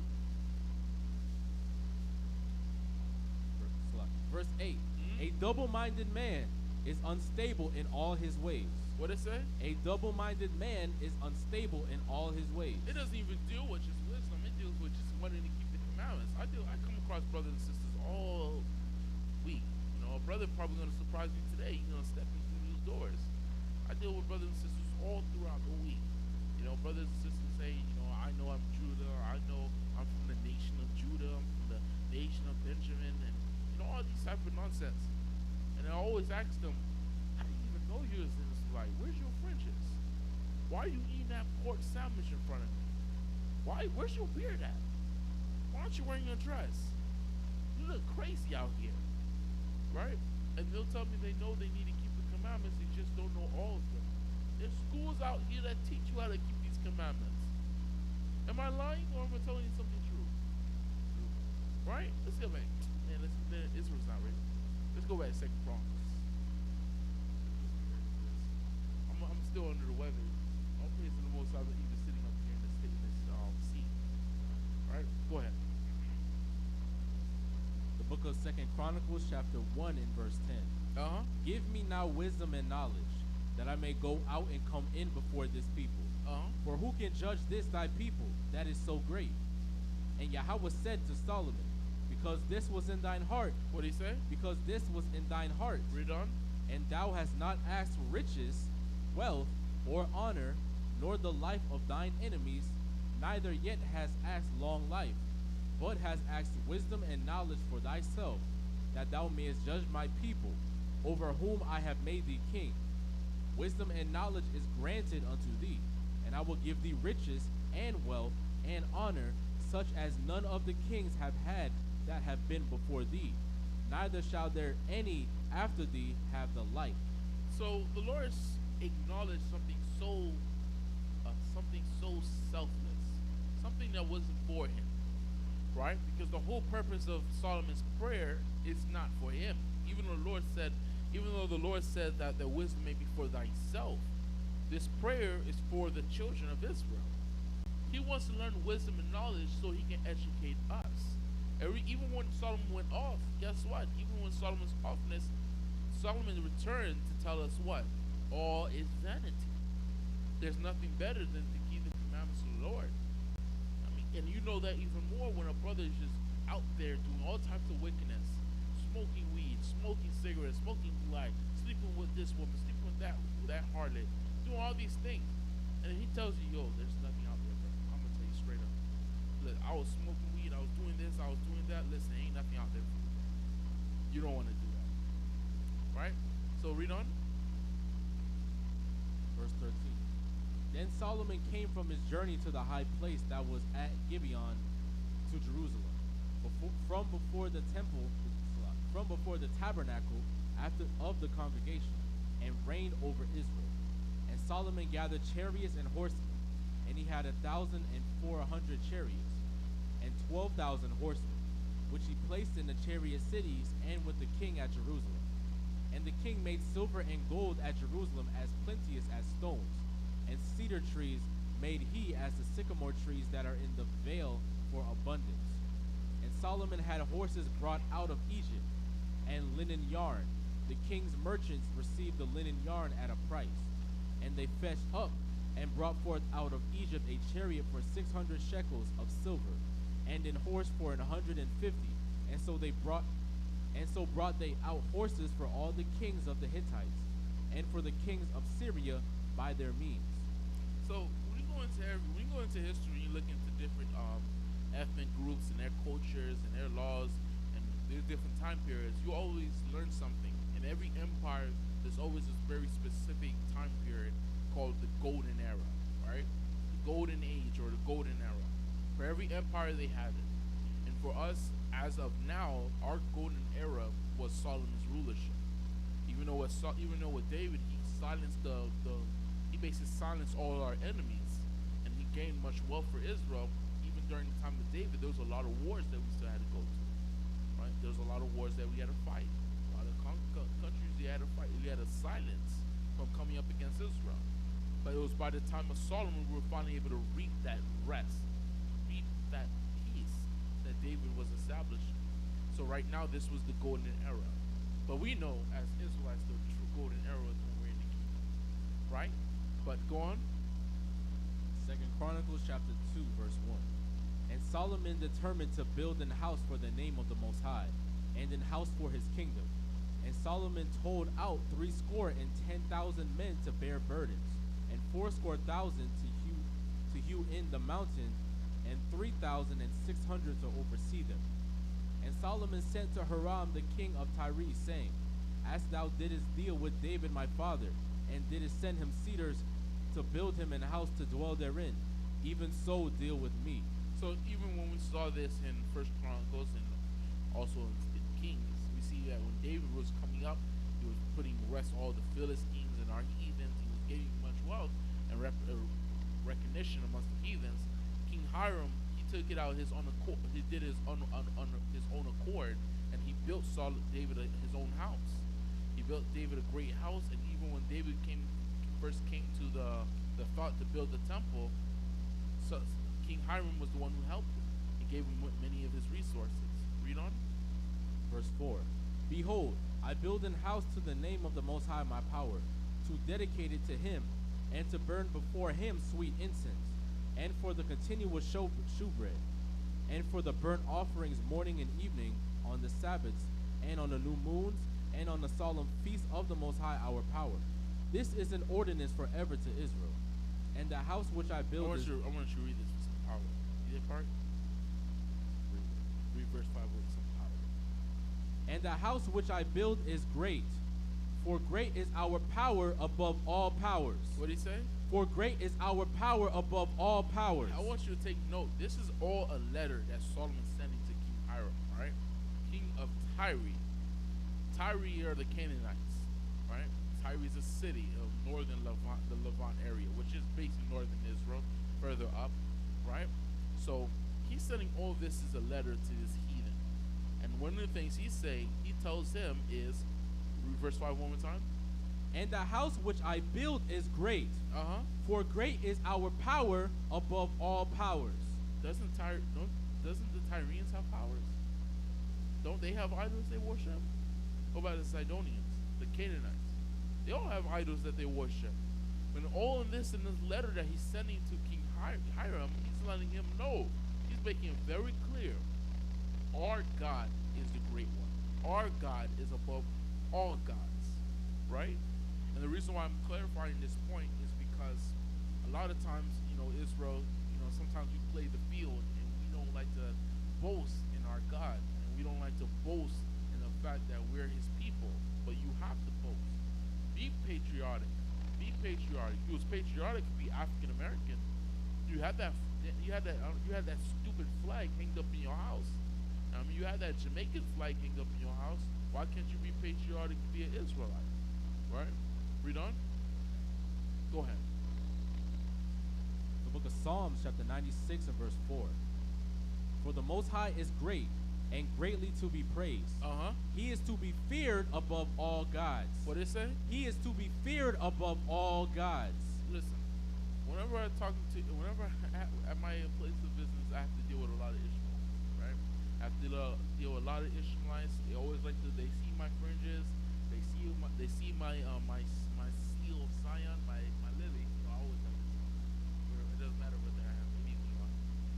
Verse 8. A double-minded man is unstable in all his ways. What it say? A double-minded man is unstable in all his ways. It doesn't even deal with just wisdom. It deals with just wanting to keep the commandments. I come across brothers and sisters all week. You know, a brother probably going to surprise me today. He's going to step in through these doors. I deal with brothers and sisters all throughout the week. You know, brothers and sisters say, you know I'm Judah. I know I'm from the nation of Judah. I'm from the nation of Benjamin. And, you know, all these type of nonsense. And I always ask them, how do you even know you're an Israelite? Where's your fringes? Why are you eating that pork sandwich in front of me? Where's your beard at? Why aren't you wearing your dress? You look crazy out here, right? And they'll tell me they know they need to keep the commandments, they just don't know all of them. There's schools out here that teach you how to keep these commandments. Am I lying or am I telling you something true? Right? Let's go back. Man, Israel's not ready. Let's go back to 2 Chronicles. I'm still under the weather. I'm praising the Most High, even sitting up here in this seat. Right? Go ahead. The book of 2 Chronicles, chapter 1 and verse 10. Give me now wisdom and knowledge, that I may go out and come in before this people. For who can judge this thy people that is so great? And Yahweh said to Solomon, because this was in thine heart. What did he say? Because this was in thine heart. Read on. And thou hast not asked riches, wealth, or honor, nor the life of thine enemies, neither yet hast asked long life, but hast asked wisdom and knowledge for thyself, that thou mayest judge my people, over whom I have made thee king. Wisdom and knowledge is granted unto thee, and I will give thee riches and wealth and honor, such as none of the kings have had that have been before thee, neither shall there any after thee have the like. So the Lord acknowledged something so selfless, something that wasn't for him, right? Because the whole purpose of Solomon's prayer is not for him. Even though the Lord said that the wisdom may be for thyself, this prayer is for the children of Israel. He wants to learn wisdom and knowledge so he can educate us. Even when Solomon went off, guess what? Even when Solomon's offness, Solomon returned to tell us what? All is vanity. There's nothing better than to keep the commandments of the Lord. I mean, and you know that even more when a brother is just out there doing all types of wickedness, smoking weed, smoking cigarettes, smoking light, sleeping with this woman, sleeping with that harlot, doing all these things. And he tells you, yo, there's nothing out there, bro. I'm going to tell you straight up. Look, I was smoking weed, I was doing this, I was doing that. Listen, ain't nothing out there for you. You don't want to do that. Right? So read on. Verse 13. Then Solomon came from his journey to the high place that was at Gibeon to Jerusalem, from before the tabernacle of the congregation, and reigned over Israel. And Solomon gathered chariots and horsemen, and he had 1,400 chariots, and 12,000 horsemen, which he placed in the chariot cities and with the king at Jerusalem. And the king made silver and gold at Jerusalem as plenteous as stones, and cedar trees made he as the sycamore trees that are in the vale for abundance. And Solomon had horses brought out of Egypt, and linen yarn. The king's merchants received the linen yarn at a price. And they fetched up and brought forth out of Egypt a chariot for 600 shekels of silver, and an horse for 150. And so brought they out horses for all the kings of the Hittites, and for the kings of Syria by their means. So when you go into history, you look into different ethnic groups and their cultures and their laws and their different time periods. You always learn something. In every empire, there's always this very specific time period called the Golden Era, right? The Golden Age or the Golden Era. For every empire, they have it. And for us, as of now, our Golden Era was Solomon's rulership. Even though with David, he silenced he basically silenced all our enemies, and he gained much wealth for Israel. Even during the time of David, there was a lot of wars that we still had to go to, right? There was a lot of wars that we had to fight. A lot of countries we had to fight. We had to silence from coming up against Israel. But it was by the time of Solomon we were finally able to reap that rest, reap that peace that David was establishing. So right now, this was the Golden Era. But we know, as Israelites, the true Golden Era is when we're in the kingdom. right? But go on. Second Chronicles chapter 2, verse 1. And Solomon determined to build an house for the name of the Most High, and an house for his kingdom. And Solomon told out 70,000 men to bear burdens, and 80,000 to hew in the mountain, and 3,600 to oversee them. And Solomon sent to Hiram the king of Tyre, saying, As thou didst deal with David my father, and didst send him cedars to build him an house to dwell therein, even so deal with me. So even when we saw this in First Chronicles and also in Kings, we see that when David was coming up, he was putting to rest all the Philistines and our heathens. He was gaining much wealth and recognition amongst the heathens. King Hiram, he took it out his own accord. He did his on his own accord, and he built David his own house. He built David a great house, and even when David first came to the thought to build the temple, so King Hiram was the one who helped him. He gave him many of his resources. Read on. Verse 4. Behold, I build an house to the name of the Most High my power, to dedicate it to him, and to burn before him sweet incense, and for the continual shewbread, and for the burnt offerings morning and evening, on the Sabbaths, and on the new moons, and on the solemn feast of the Most High our power. This is an ordinance forever to Israel. And the house which I build I want you to read this with some power. See that part? Read verse 5 with some power. And the house which I build is great, for great is our power above all powers. What did he say? For great is our power above all powers. I want you to take note. This is all a letter that Solomon's sending to King Hiram, right? King of Tyre. Tyre are the Canaanites, right? Tyre is a city of northern Levant, the Levant area, which is basically northern Israel, further up, right? So he's sending all this as a letter to this heathen. And one of the things he tells him is, read verse 5 one more time. And the house which I build is great, for great is our power above all powers. Doesn't the Tyrians have powers? Don't they have idols they worship? What about the Sidonians, the Canaanites? They all have idols that they worship. When all in this letter that he's sending to King Hiram, he's letting him know. He's making it very clear. Our God is the great one. Our God is above all gods, right? And the reason why I'm clarifying this point is because a lot of times, Israel, sometimes we play the field and we don't like to boast in our God. And we don't like to boast in the fact that we're his people. But you have to boast. Be patriotic. Be patriotic. You was patriotic to be African American. You had that stupid flag hanged up in your house. You had that Jamaican flag hanged up in your house. Why can't you be patriotic to be an Israelite? Right? Read on. Go ahead. The book of Psalms, chapter 96 and verse 4. For the Most High is great, and greatly to be praised. He is to be feared above all gods. What did it say? He is to be feared above all gods. Listen, whenever at my place of business, I have to deal with a lot of Ishmaelites, right? I have to deal with a lot of Ishmaelites. They always they see my fringes, they see my seal of Zion, my lily. I always have this on. It doesn't matter whether I have anything on,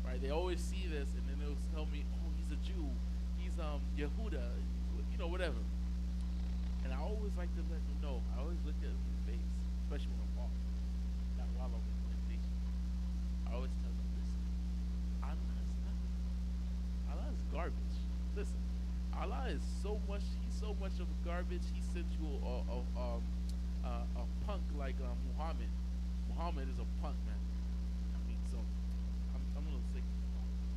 right? They always see this, and then they'll tell me, "Oh, he's a Jew. He's Yehuda, whatever." And I always like to let them know. I always look at them in the face, especially when I'm walking, not while I'm in plantation. I always tell them, "Listen, Allah is nothing. Allah is garbage. Listen, Allah is so much. He's so much of a garbage. He sent you a punk like Muhammad. Muhammad is a punk, man. So I'm gonna say,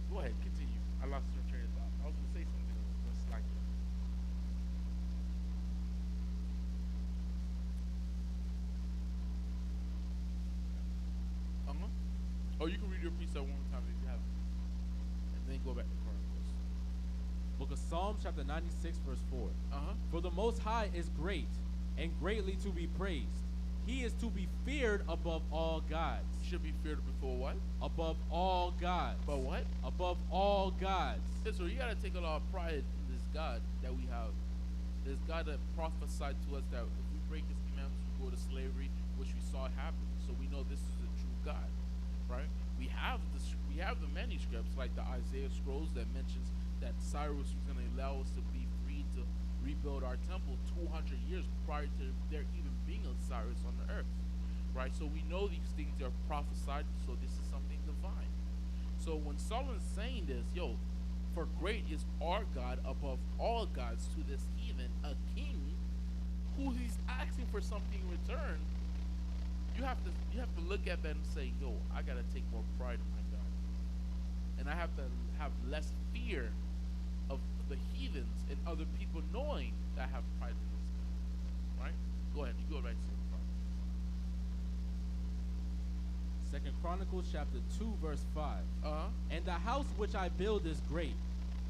go ahead, continue. I lost your train of thought. I was gonna say something just like that. Oh, you can read your precept one more time if you have it, and then go back to Chronicles. Book of Psalms, chapter 96, verse 4. For the Most High is great, and greatly to be praised. He is to be feared above all gods. Should be feared before what? Above all gods. But what? Above all gods. So you gotta take a lot of pride in this God that we have. This God that prophesied to us that if we break his commandments, we go to slavery. which we saw happen. So we know this is the true God, right? We have the manuscripts like the Isaiah scrolls that mentions that Cyrus was going to allow us to be free to rebuild our temple 200 years prior to there even being a Cyrus on the earth, right? So we know these things are prophesied, so this is something divine. So when Solomon's saying this, yo, for great is our God above all gods to this heathen, a king who he's asking for something in return, you have to look at that and say, yo, I gotta take more pride in my God. And I have to have less fear of the heathens and other people knowing that I have pride in this God. Right? Go ahead, you go right to it. Second Chronicles chapter 2 verse 5. And the house which I build is great,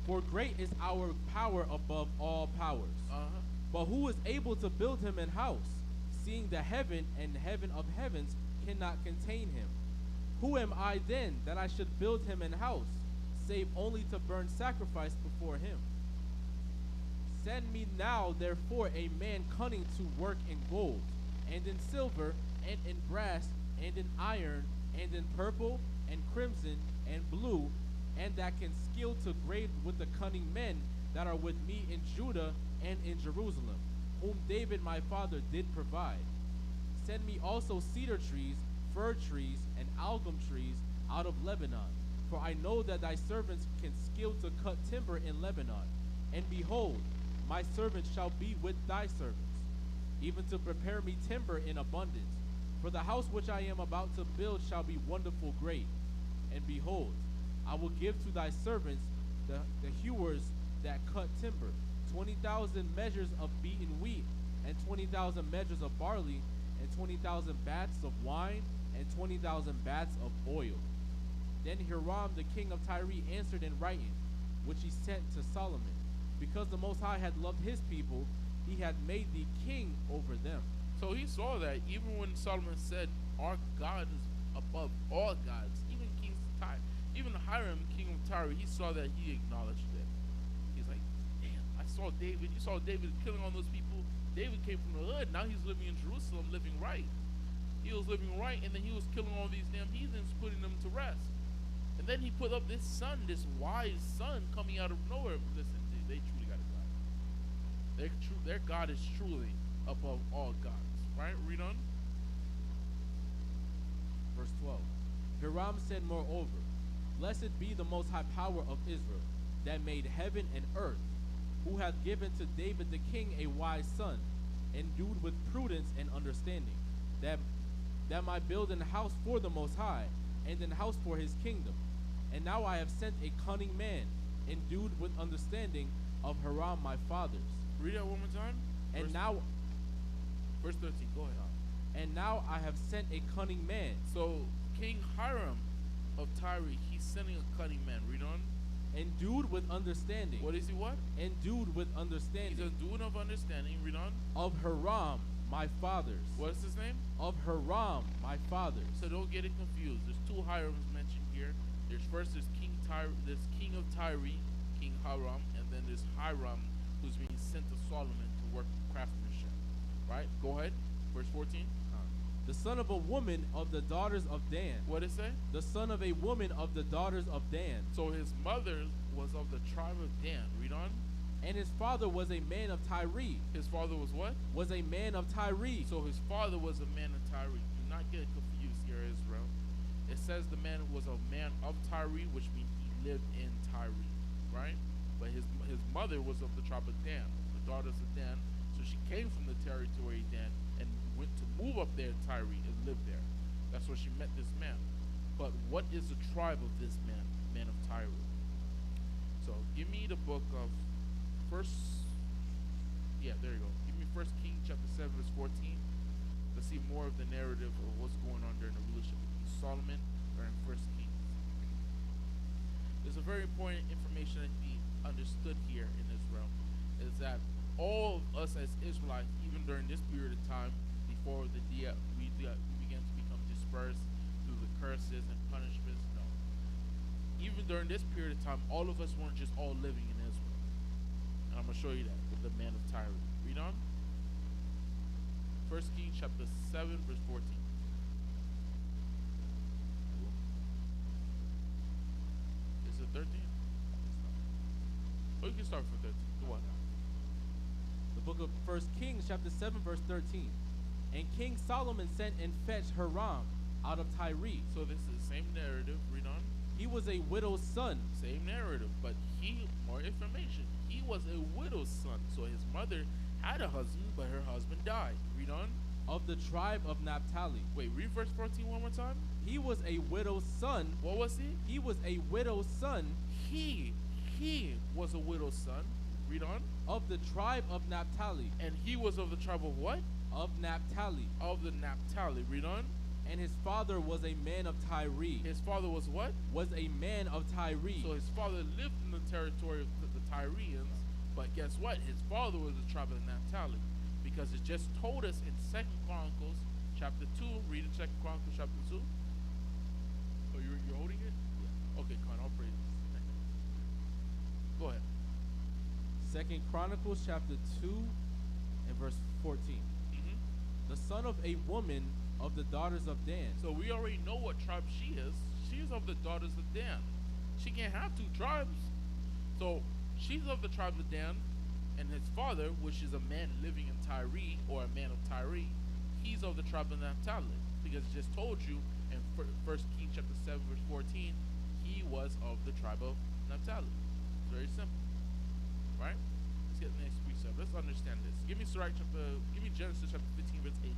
for great is our power above all powers. But who is able to build him an house, seeing the heaven and heaven of heavens cannot contain him? Who am I then that I should build him an house, save only to burn sacrifice before him? Send me now therefore a man cunning to work in gold, and in silver, and in brass, and in iron, and in purple, and crimson, and blue, and that can skill to grade with the cunning men that are with me in Judah and in Jerusalem, whom David my father did provide. Send me also cedar trees, fir trees, and algum trees out of Lebanon, for I know that thy servants can skill to cut timber in Lebanon. And behold, my servants shall be with thy servants, even to prepare me timber in abundance. For the house which I am about to build shall be wonderful great. And behold, I will give to thy servants the hewers that cut timber 20,000 measures of beaten wheat, and 20,000 measures of barley, and 20,000 baths of wine, and 20,000 baths of oil. Then Hiram the king of Tyre answered in writing, which he sent to Solomon, because the Most High had loved his people, he had made thee king over them. So he saw that even when Solomon said, our God is above all gods, even even Hiram, king of Tyre, he saw that, he acknowledged it. He's like, damn, I saw David. You saw David killing all those people. David came from the hood. Now he's living in Jerusalem, living right. He was living right, and then he was killing all these damn heathens, putting them to rest. And then he put up this son, this wise son, coming out of nowhere. Listen, they truly got a God. Their God is truly above all gods. Right? Read on. Verse 12. Hiram said moreover, blessed be the most high power of Israel, that made heaven and earth, who hath given to David the king a wise son, endued with prudence and understanding, that might build an house for the Most High, and an house for his kingdom. And now I have sent a cunning man, endued with understanding, of Hiram my fathers. Read that one more time. Verse 13, go ahead. And now I have sent a cunning man. So King Hiram of Tyre, he's sending a cunning man. Read on. Endued with understanding. What is he what? Endued with understanding. He's endued of understanding. Read on. Of Hiram, my fathers. What is his name? Of Hiram, my fathers. So don't get it confused. There's two Hirams mentioned here. There's King of Tyre, King Hiram, and then there's Hiram, who's being sent to Solomon to work craftsmanship. Right? Go ahead. Verse 14. The son of a woman of the daughters of Dan. What did it say? The son of a woman of the daughters of Dan. So his mother was of the tribe of Dan. Read on. And his father was a man of Tyre. His father was what? Was a man of Tyre. So his father was a man of Tyre. Do not get confused here, Israel. It says the man was a man of Tyre, which means he lived in Tyre, right? But his mother was of the tribe of Dan, the daughters of Dan. So she came from the territory of Dan and went to move up there in Tyre and live there. That's where she met this man. But what is the tribe of this man of Tyre? So give me the book of there you go. Give me 1 Kings chapter 7 verse 14. Let's see more of the narrative of what's going on during the rulership of King Solomon during 1 Kings. There's a very important information that be understood here in Israel, is that all of us as Israelites, even during this period of time, before we began to become dispersed through the curses and punishments, no. Even during this period of time, all of us weren't just all living in Israel. And I'm going to show you that with the man of Tyre. Read on. 1 Kings chapter 7, verse 14. Is it 13? Oh, you can start from 13. Go on. The book of 1 Kings, chapter 7, verse 13. And King Solomon sent and fetched Hiram out of Tyre. So this is the same narrative. Read on. He was a widow's son. Same narrative, but more information. He was a widow's son. So his mother had a husband, but her husband died. Read on. Of the tribe of Naphtali. Wait, read verse 14 one more time. He was a widow's son. What was he? He was a widow's son. He was a widow's son. Read on. Of the tribe of Naphtali. And he was of the tribe of what? Of Naphtali. Of the Naphtali. Read on. And his father was a man of Tyre. His father was what? Was a man of Tyre. So his father lived in the territory of the Tyrians, but guess what? His father was the tribe of Naphtali, because it just told us in 2 Chronicles chapter 2. Read in 2 Chronicles chapter 2. Oh, you're holding it? Yeah. Okay, come on, I'll pray. Go ahead. 2 Chronicles chapter 2 and verse 14. The son of a woman of the daughters of Dan. So we already know what tribe she is. She's of the daughters of Dan. She can't have two tribes. So she's of the tribe of Dan, and his father, which is a man living in Tyre, or a man of Tyre, he's of the tribe of Naphtali, because it just told you in 1 Kings chapter 7 verse 14, he was of the tribe of Naphtali. It's very simple, right? Let's get the next precept. Let's understand this. Give me Genesis chapter 15 verse 18.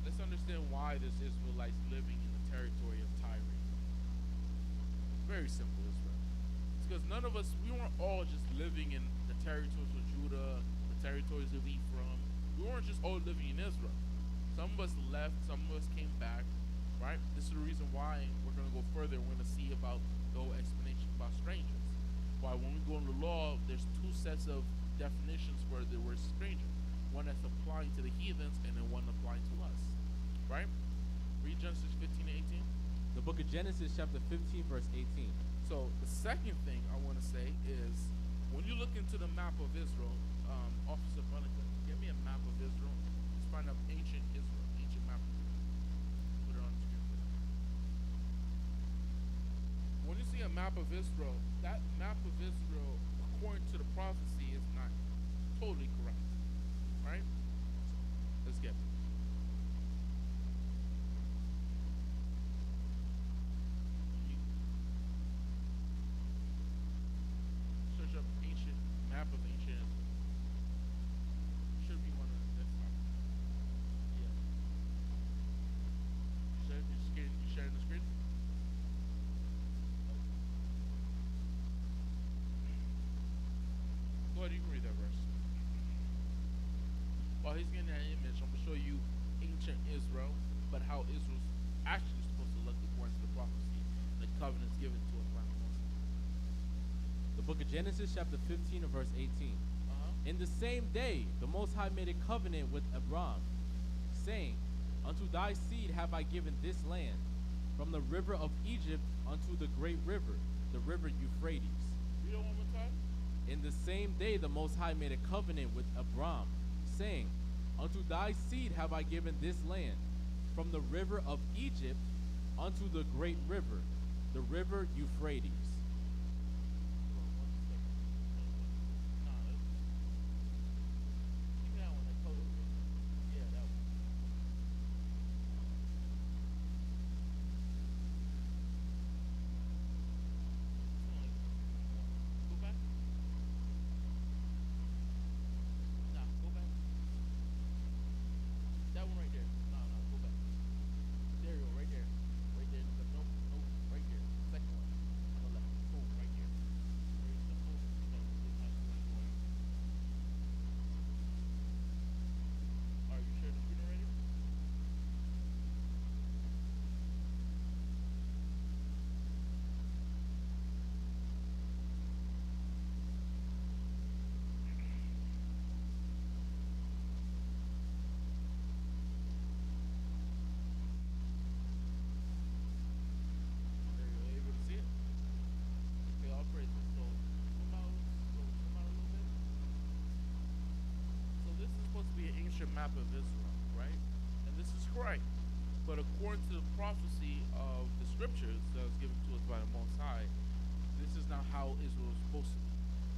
Let's understand why there's Israelites living in the territory of Tyre. Very simple, Israel. It's because none of us, we weren't all just living in the territories of Judah, the territories of Ephraim. We weren't just all living in Israel. Some of us left, some of us came back, right? This is the reason why we're going to go further. We're going to see about the whole explanation about strangers. Why when we go in the law, there's two sets of definitions for the word stranger. One that's applying to the heathens, and then one applying to us. Right? Read Genesis 15 and 18. The book of Genesis chapter 15 verse 18. So the second thing I want to say is, when you look into the map of Israel, Officer Bunica, get me a map of Israel. Let's find out ancient Israel, ancient map of Israel. Put it on the screen. When you see a map of Israel, that map of Israel, according to the prophecy, is not totally correct. Right? Let's get it. Search up ancient map of ancient Israel. Should be one of the desktop. Yeah. You sharing the screen? Go ahead, you can read that verse. While he's getting that image, I'm going to show you ancient Israel, but how Israel's actually supposed to look according to the prophecy, the covenants given to us by Moses. The book of Genesis chapter 15 and verse 18. In the same day, the Most High made a covenant with Abram, saying, Unto thy seed have I given this land, from the river of Egypt unto the great river, the river Euphrates. Read it one more time. In the same day, the Most High made a covenant with Abram, saying, Unto thy seed have I given this land, from the river of Egypt unto the great river, the river Euphrates. picture map of Israel, right? And this is correct. But according to the prophecy of the scriptures that was given to us by the Most High, this is not how Israel is supposed to be.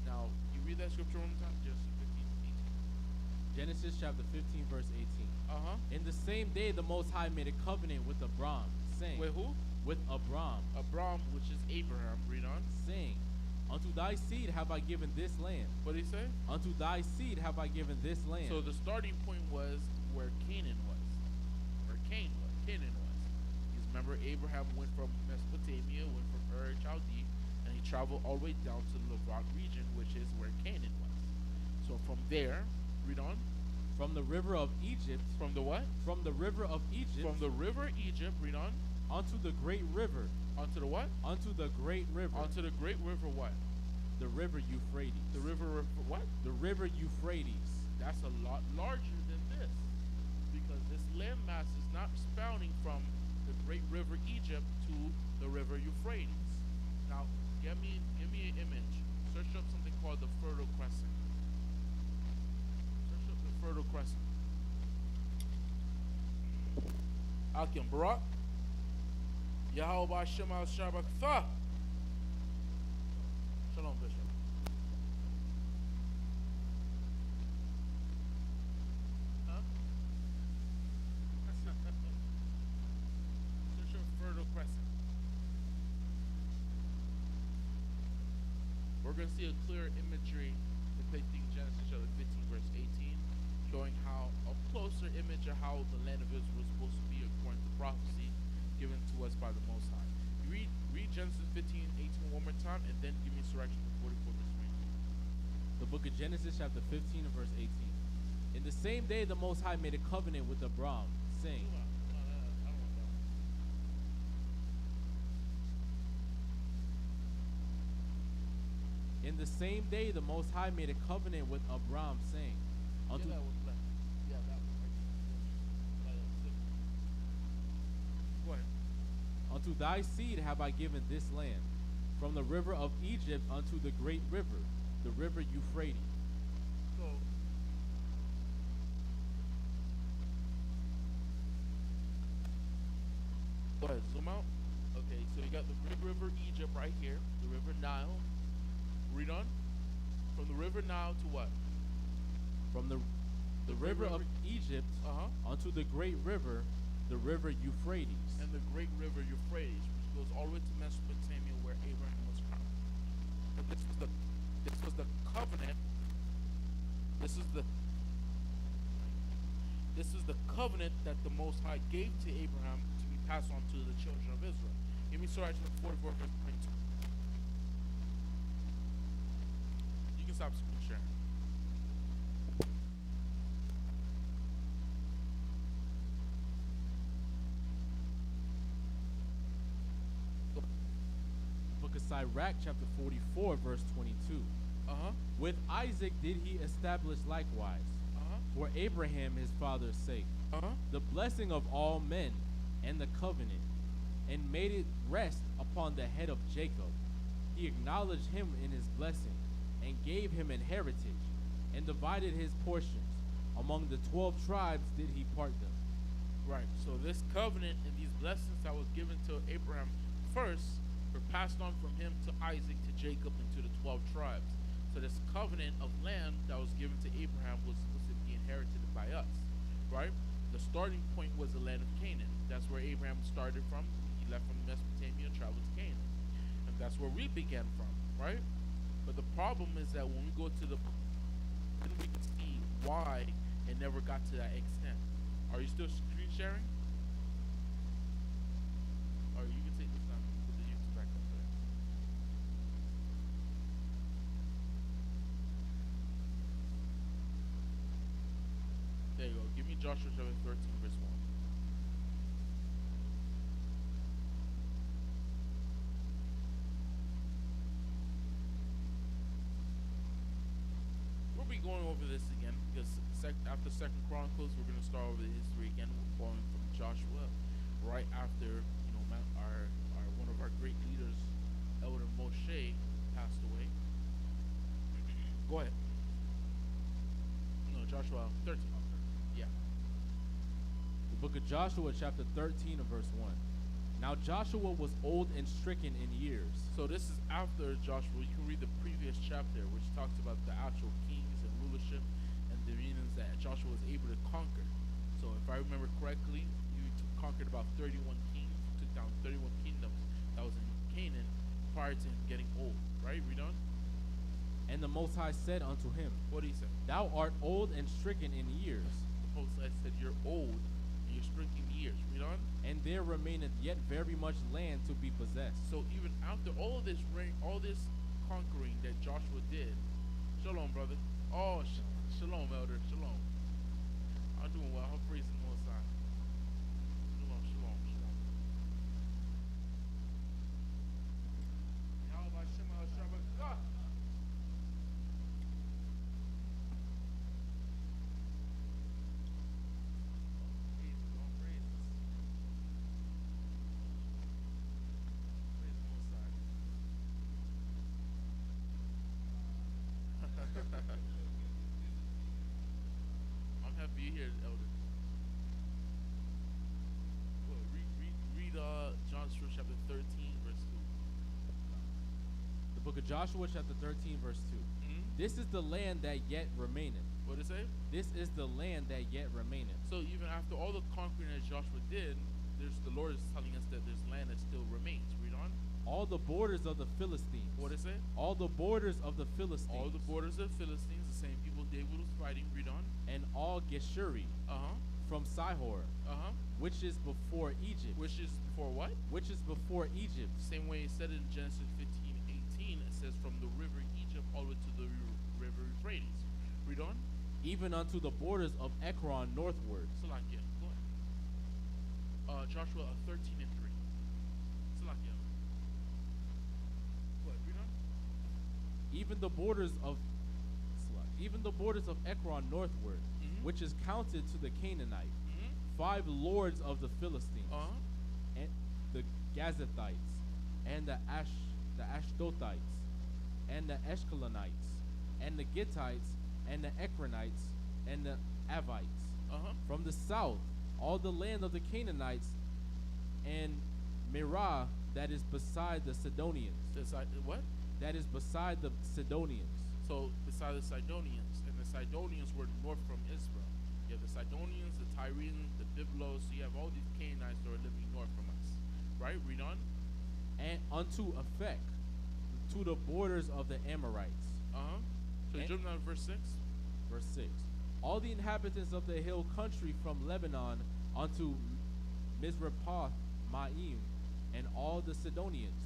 Now, you read that scripture one more time? Genesis 15, 18. Genesis chapter 15, verse 18. Uh-huh. In the same day, the Most High made a covenant with Abram, saying, Wait, who? With Abram, Abram, which is Abraham. Read on. saying, Unto thy seed have I given this land. What did he say? Unto thy seed have I given this land. So the starting point was where Canaan was. Where Canaan was. Because remember, Abraham went from Mesopotamia, went from Ur Chaldee, and he traveled all the way down to the Levant region, which is where Canaan was. So from there, read on. From the river of Egypt. From the what? From the river of Egypt. From the river Egypt, read on. Unto the great river. Onto the what? Unto the great river. Onto the great river what? The river Euphrates. The river what? The river Euphrates. That's a lot larger than this. Because this landmass is not spouting from the great river Egypt to the river Euphrates. Now, give me an image. Search up something called the Fertile Crescent. Search up the Fertile Crescent. Akim Barak. Yahweh Shema Shabakatha. Shalom, Bishop. Huh? Search up Fertile Crescent. We're going to see a clear imagery depicting Genesis chapter 15, verse 18, showing how a closer image of how the land of Israel was supposed to be according to prophecy given to us by the Most High. You read Genesis 15, 18 one more time, and then give me Sirach 44, verse 22. The book of Genesis chapter 15 and verse 18. In the same day, the Most High made a covenant with Abram, saying, I don't want that. In the same day, the Most High made a covenant with Abram, saying, Unto Yeah, that was left. Yeah, that was right. Go ahead. Unto thy seed have I given this land, from the river of Egypt unto the great river, the river Euphrates. So, go ahead, zoom out. Okay, so you got the great river Egypt right here, the river Nile. Read on. From the river Nile to what? From the great river of river- Egypt Uh-huh. unto the great river, the river Euphrates. And the great river Euphrates, which goes all the way to Mesopotamia where Abraham was from. But this was the covenant. This is the covenant that the Most High gave to Abraham to be passed on to the children of Israel. Give me Sirach 44, verse 22. You can stop screen sharing. Book of Sirach chapter 44 verse 22. Uh-huh. With Isaac did he establish likewise, Uh-huh. for Abraham his father's sake, Uh-huh. the blessing of all men and the covenant, and made it rest upon the head of Jacob. He acknowledged him in his blessing, and gave him an heritage, and divided his portions. Among the 12 tribes did he part them. Right. So this covenant and these blessings that was given to Abraham first were passed on from him to Isaac, to Jacob, and to the 12 tribes. So this covenant of land that was given to Abraham was supposed to be inherited by us, right? The starting point was the land of Canaan. That's where Abraham started from. He left from Mesopotamia and traveled to Canaan. And that's where we began from, right? But the problem is that when we go to then we can see why it never got to that extent. Are you still screen sharing? Or you can take this down and put the YouTube back up there. There you go. Give me Joshua chapter 13, verse 1. We'll be going over this again because after Second Chronicles, we're going to start over the history again. We're going from Joshua, right after our one of our great leaders, Elder Moshe, passed away. Go ahead. No, Joshua 13. Yeah. Book of Joshua, chapter 13 and verse 1. Now Joshua was old and stricken in years. So this is after Joshua. You can read the previous chapter, which talks about the actual kings and rulership and dominions that Joshua was able to conquer. So if I remember correctly, conquered about 31 kings, took down 31 kingdoms that was in Canaan prior to him getting old. Right? Read on. And the Most High said unto him, What did he say? Thou art old and stricken in years, The Most High said, you're old and you're stricken years. Read on. and there remaineth yet very much land to be possessed. So even after all of this all this conquering that Joshua did, shalom, brother. Oh, shalom, elder. Shalom. I'm doing well. I'm praising the Most High. Shalom, shalom, shalom. Yahweh Shem HaShabakah. Praises, all praises. Praise the Most High. I'm happy you're here, elder. Well, read Joshua chapter 13, verse 2. The book of Joshua, chapter 13, verse 2. This is the land that yet remaineth. What did it say? This is the land that yet remaineth. So even after all the conquering that Joshua did, the Lord is telling us that there's land that still remains. Read on. All the borders of the Philistines. What did it say? All the borders of the Philistines. All the borders of Philistines, the same people David was fighting. Read on. And all Geshuri from Sihor, which is before Egypt. Which is before what? Which is before Egypt. Same way it said in Genesis 15:18, it says from the river Egypt all the way to the river Euphrates. Read on. Even unto the borders of Ekron northward. Salakia. Go ahead. Joshua 13 and 3. Salakia. Go ahead. Read on. Even the borders of Ekron northward, which is counted to the Canaanite. 5 lords of the Philistines, and the Gazathites, and the Ashdothites, and the Eshkelonites, and the Gittites, and the Ekronites, and the Avites. From the south, all the land of the Canaanites, and Merah, that is beside the Sidonians. What? That is beside the Sidonians. So beside the Sidonians, and the Sidonians were north from Israel. You have the Sidonians, the Tyrians, the Byblos. So you have all these Canaanites that are living north from us. Right? Read on. And unto effect to the borders of the Amorites. So you jump down to verse 6. Verse 6. All the inhabitants of the hill country from Lebanon unto Mizrapath Maim, and all the Sidonians.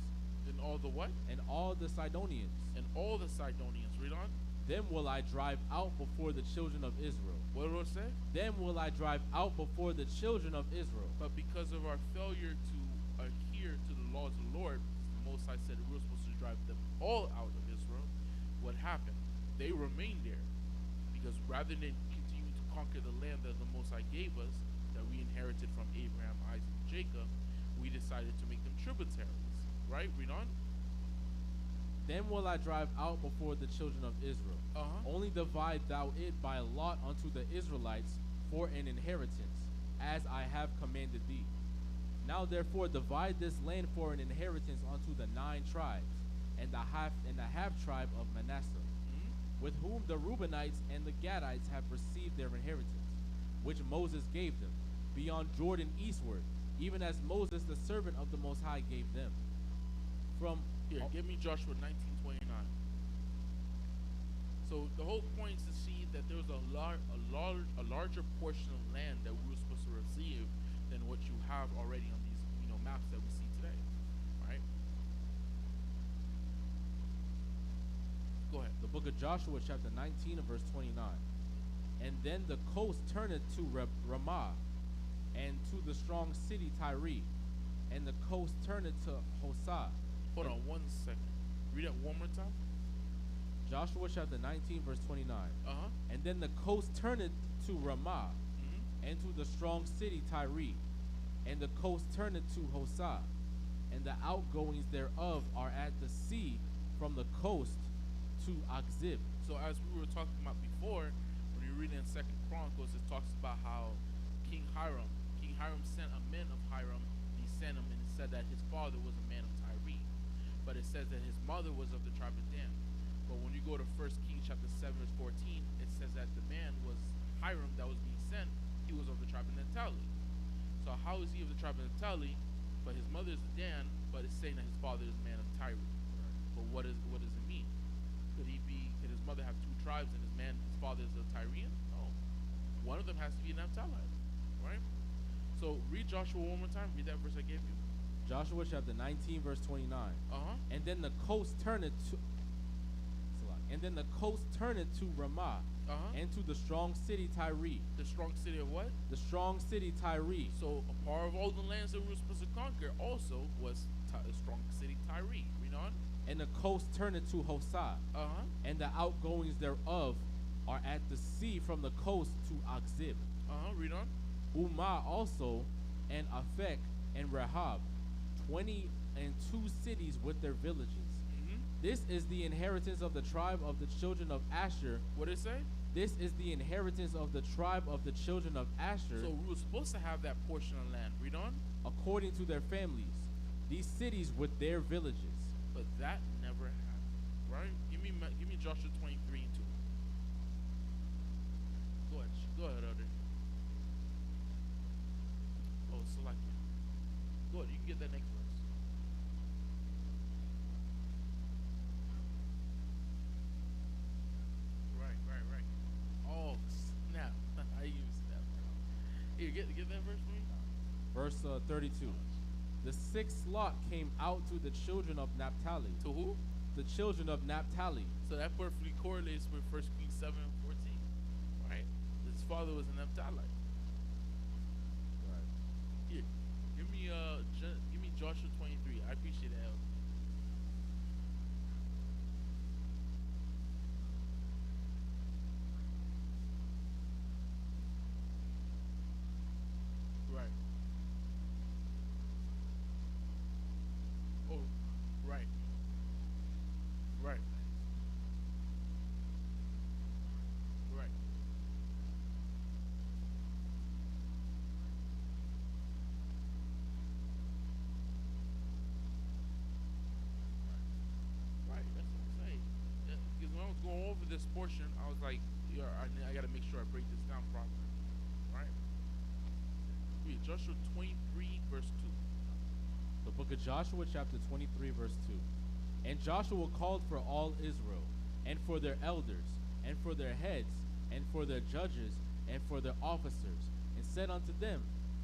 And all the what? And all the Sidonians. And all the Sidonians. Read on. Them will I drive out before the children of Israel. What did it say? Them will I drive out before the children of Israel. But because of our failure to adhere to the laws of the Lord, the Most High said we were supposed to drive them all out of Israel. What happened? They remained there. Because rather than continue to conquer the land that the Most High gave us, that we inherited from Abraham, Isaac, and Jacob, we decided to make them tributaries. Right? Read on. Then will I drive out before the children of Israel. Only divide thou it by lot unto the Israelites for an inheritance, as I have commanded thee. Now therefore divide this land for an inheritance unto the 9 tribes, and the half tribe of Manasseh, with whom the Reubenites and the Gadites have received their inheritance, which Moses gave them, beyond Jordan eastward, even as Moses the servant of the Most High gave them. From here, give me Joshua 19:29. So the whole point is to see that there was a larger portion of land that we were supposed to receive than what you have already on these maps that we see today. Right? Go ahead. The book of Joshua, chapter 19, and verse 29. And then the coast turneth to Ramah, and to the strong city Tyre, and the coast turneth to Hosah. Hold on 1 second. Read that one more time. Joshua chapter 19, verse 29. And then the coast turneth to Ramah, and to the strong city Tyre, and the coast turneth to Hosah, and the outgoings thereof are at the sea from the coast to Akzib. So as we were talking about before, when you read in 2 Chronicles, it talks about how King Hiram Hiram sent a man of Hiram, he sent him, and it said that his father was a man of Tyre. But it says that his mother was of the tribe of Dan. But when you go to 1 Kings chapter 7, verse 14, it says that the man was Hiram that was being sent. He was of the tribe of Naphtali. So how is he of the tribe of Naphtali, but his mother is Dan, but it's saying that his father is a man of Tyre? But what does it mean? Could his mother have two tribes and his father is a Tyrian? No. One of them has to be an Naphthalite, right? So read Joshua one more time. Read that verse I gave you. Joshua chapter 19, verse 29. And then the coast turneth to Ramah, and to the strong city Tyre. The strong city of what? The strong city Tyre. So a part of all the lands that we were supposed to conquer also was the strong city Tyre. Read on. And the coast turneth to Hosah, and the outgoings thereof are at the sea from the coast to Akzib. Read on. Umah also, and Aphek, and Rahab, 22 cities with their villages. This is the inheritance of the tribe of the children of Asher. What did it say? This is the inheritance of the tribe of the children of Asher. So we were supposed to have that portion of land. Read on. According to their families, these cities with their villages. But that never happened, right? Give me Joshua 23 and 2. Go ahead, Elder. Oh, select it. Go ahead, you can get that next verse. Right. Oh, snap. I even snap. Here, get that verse for me. Verse 32. The sixth lot came out to the children of Naphtali. To who? The children of Naphtali. So that perfectly correlates with 1 Kings 7 and 14. Right? His father was a Naphthalite. Right. Here, give me Joshua 23. I appreciate that. Right. Oh, right. Right. Right. Right, that's what I'm saying. Because when I was going over this portion, I was like, yeah, I got to make sure I break this down properly. Right? Read Joshua 23, verse 2. The book of Joshua, chapter 23, verse 2. And Joshua called for all Israel, and for their elders, and for their heads, and for their judges, and for their officers, and said unto them,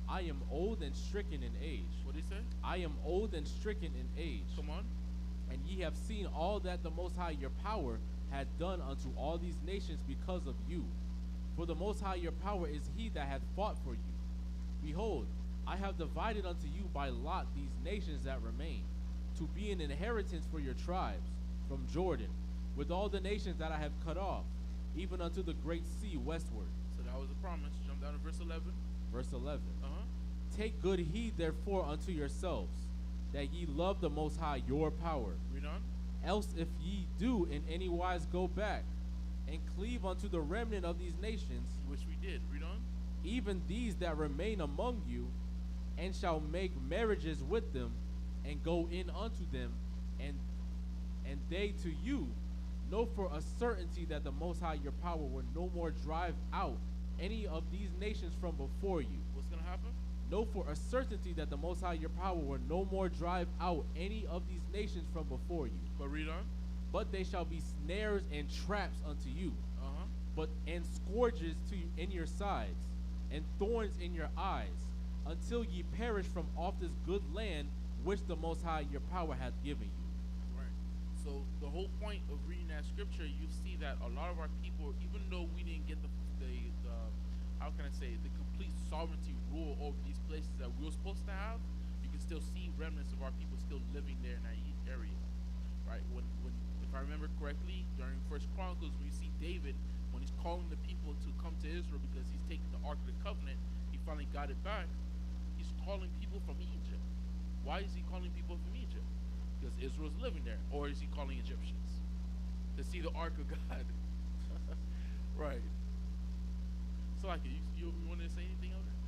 I am old and stricken in age. What did he say? I am old and stricken in age. Come on. And ye have seen all that the Most High your power had done unto all these nations because of you. For the Most High your power is he that hath fought for you. Behold, I have divided unto you by lot these nations that remain, to be an inheritance for your tribes, from Jordan, with all the nations that I have cut off, even unto the great sea westward. So that was a promise. Jump down to verse 11. Verse 11. Take good heed therefore unto yourselves, that ye love the Most High your power. Read on. Else if ye do in any wise go back, and cleave unto the remnant of these nations, Which we did. Read on. even these that remain among you, and shall make marriages with them, and go in unto them, and they to you, know for a certainty that the Most High your power will no more drive out any of these nations from before you. What's going to happen? Know for a certainty that the Most High your power will no more drive out any of these nations from before you. But read on. But they shall be snares and traps unto you, and scourges to you in your sides, and thorns in your eyes, until ye perish from off this good land which the Most High your power hath given you. Right. So the whole point of reading that scripture, you see that a lot of our people, even though we didn't get the how can I say, the complete sovereignty rule over these places that we were supposed to have, you can still see remnants of our people still living there in that area. Right. When if I remember correctly, during First Chronicles, when you see David, when he's calling the people to come to Israel because he's taking the Ark of the Covenant, he finally got it back. He's calling people from Egypt. Why is he calling people from Egypt? Because Israel's living there. Or is he calling Egyptians to see the Ark of God? Right. So, like, you want to say anything on that?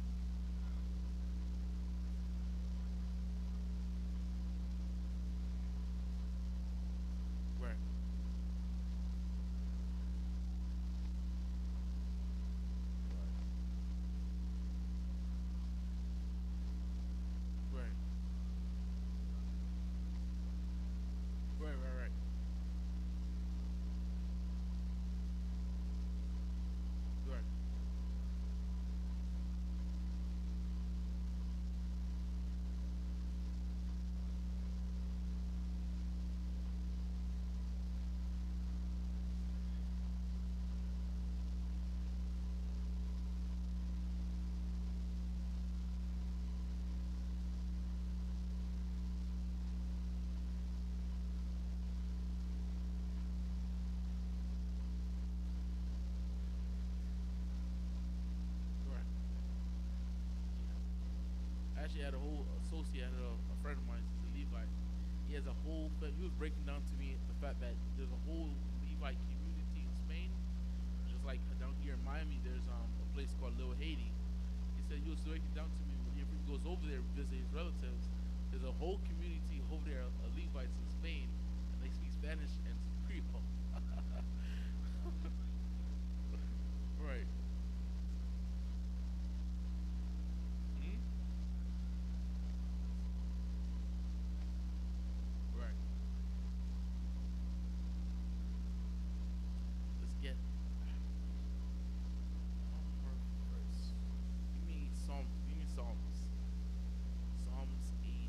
actually had a whole associate, a friend of mine, he's a Levite. He has a whole. He was breaking down to me the fact that there's a whole Levite community in Spain, just like down here in Miami. There's a place called Little Haiti. He said he was breaking down to me whenever he goes over there to visit his relatives. There's a whole community over there of Levites in Spain, and they speak Spanish and Creole. Right. Hmm? Right. Let's get one more verse. Give me Psalms. Give me Psalms. Psalms 80.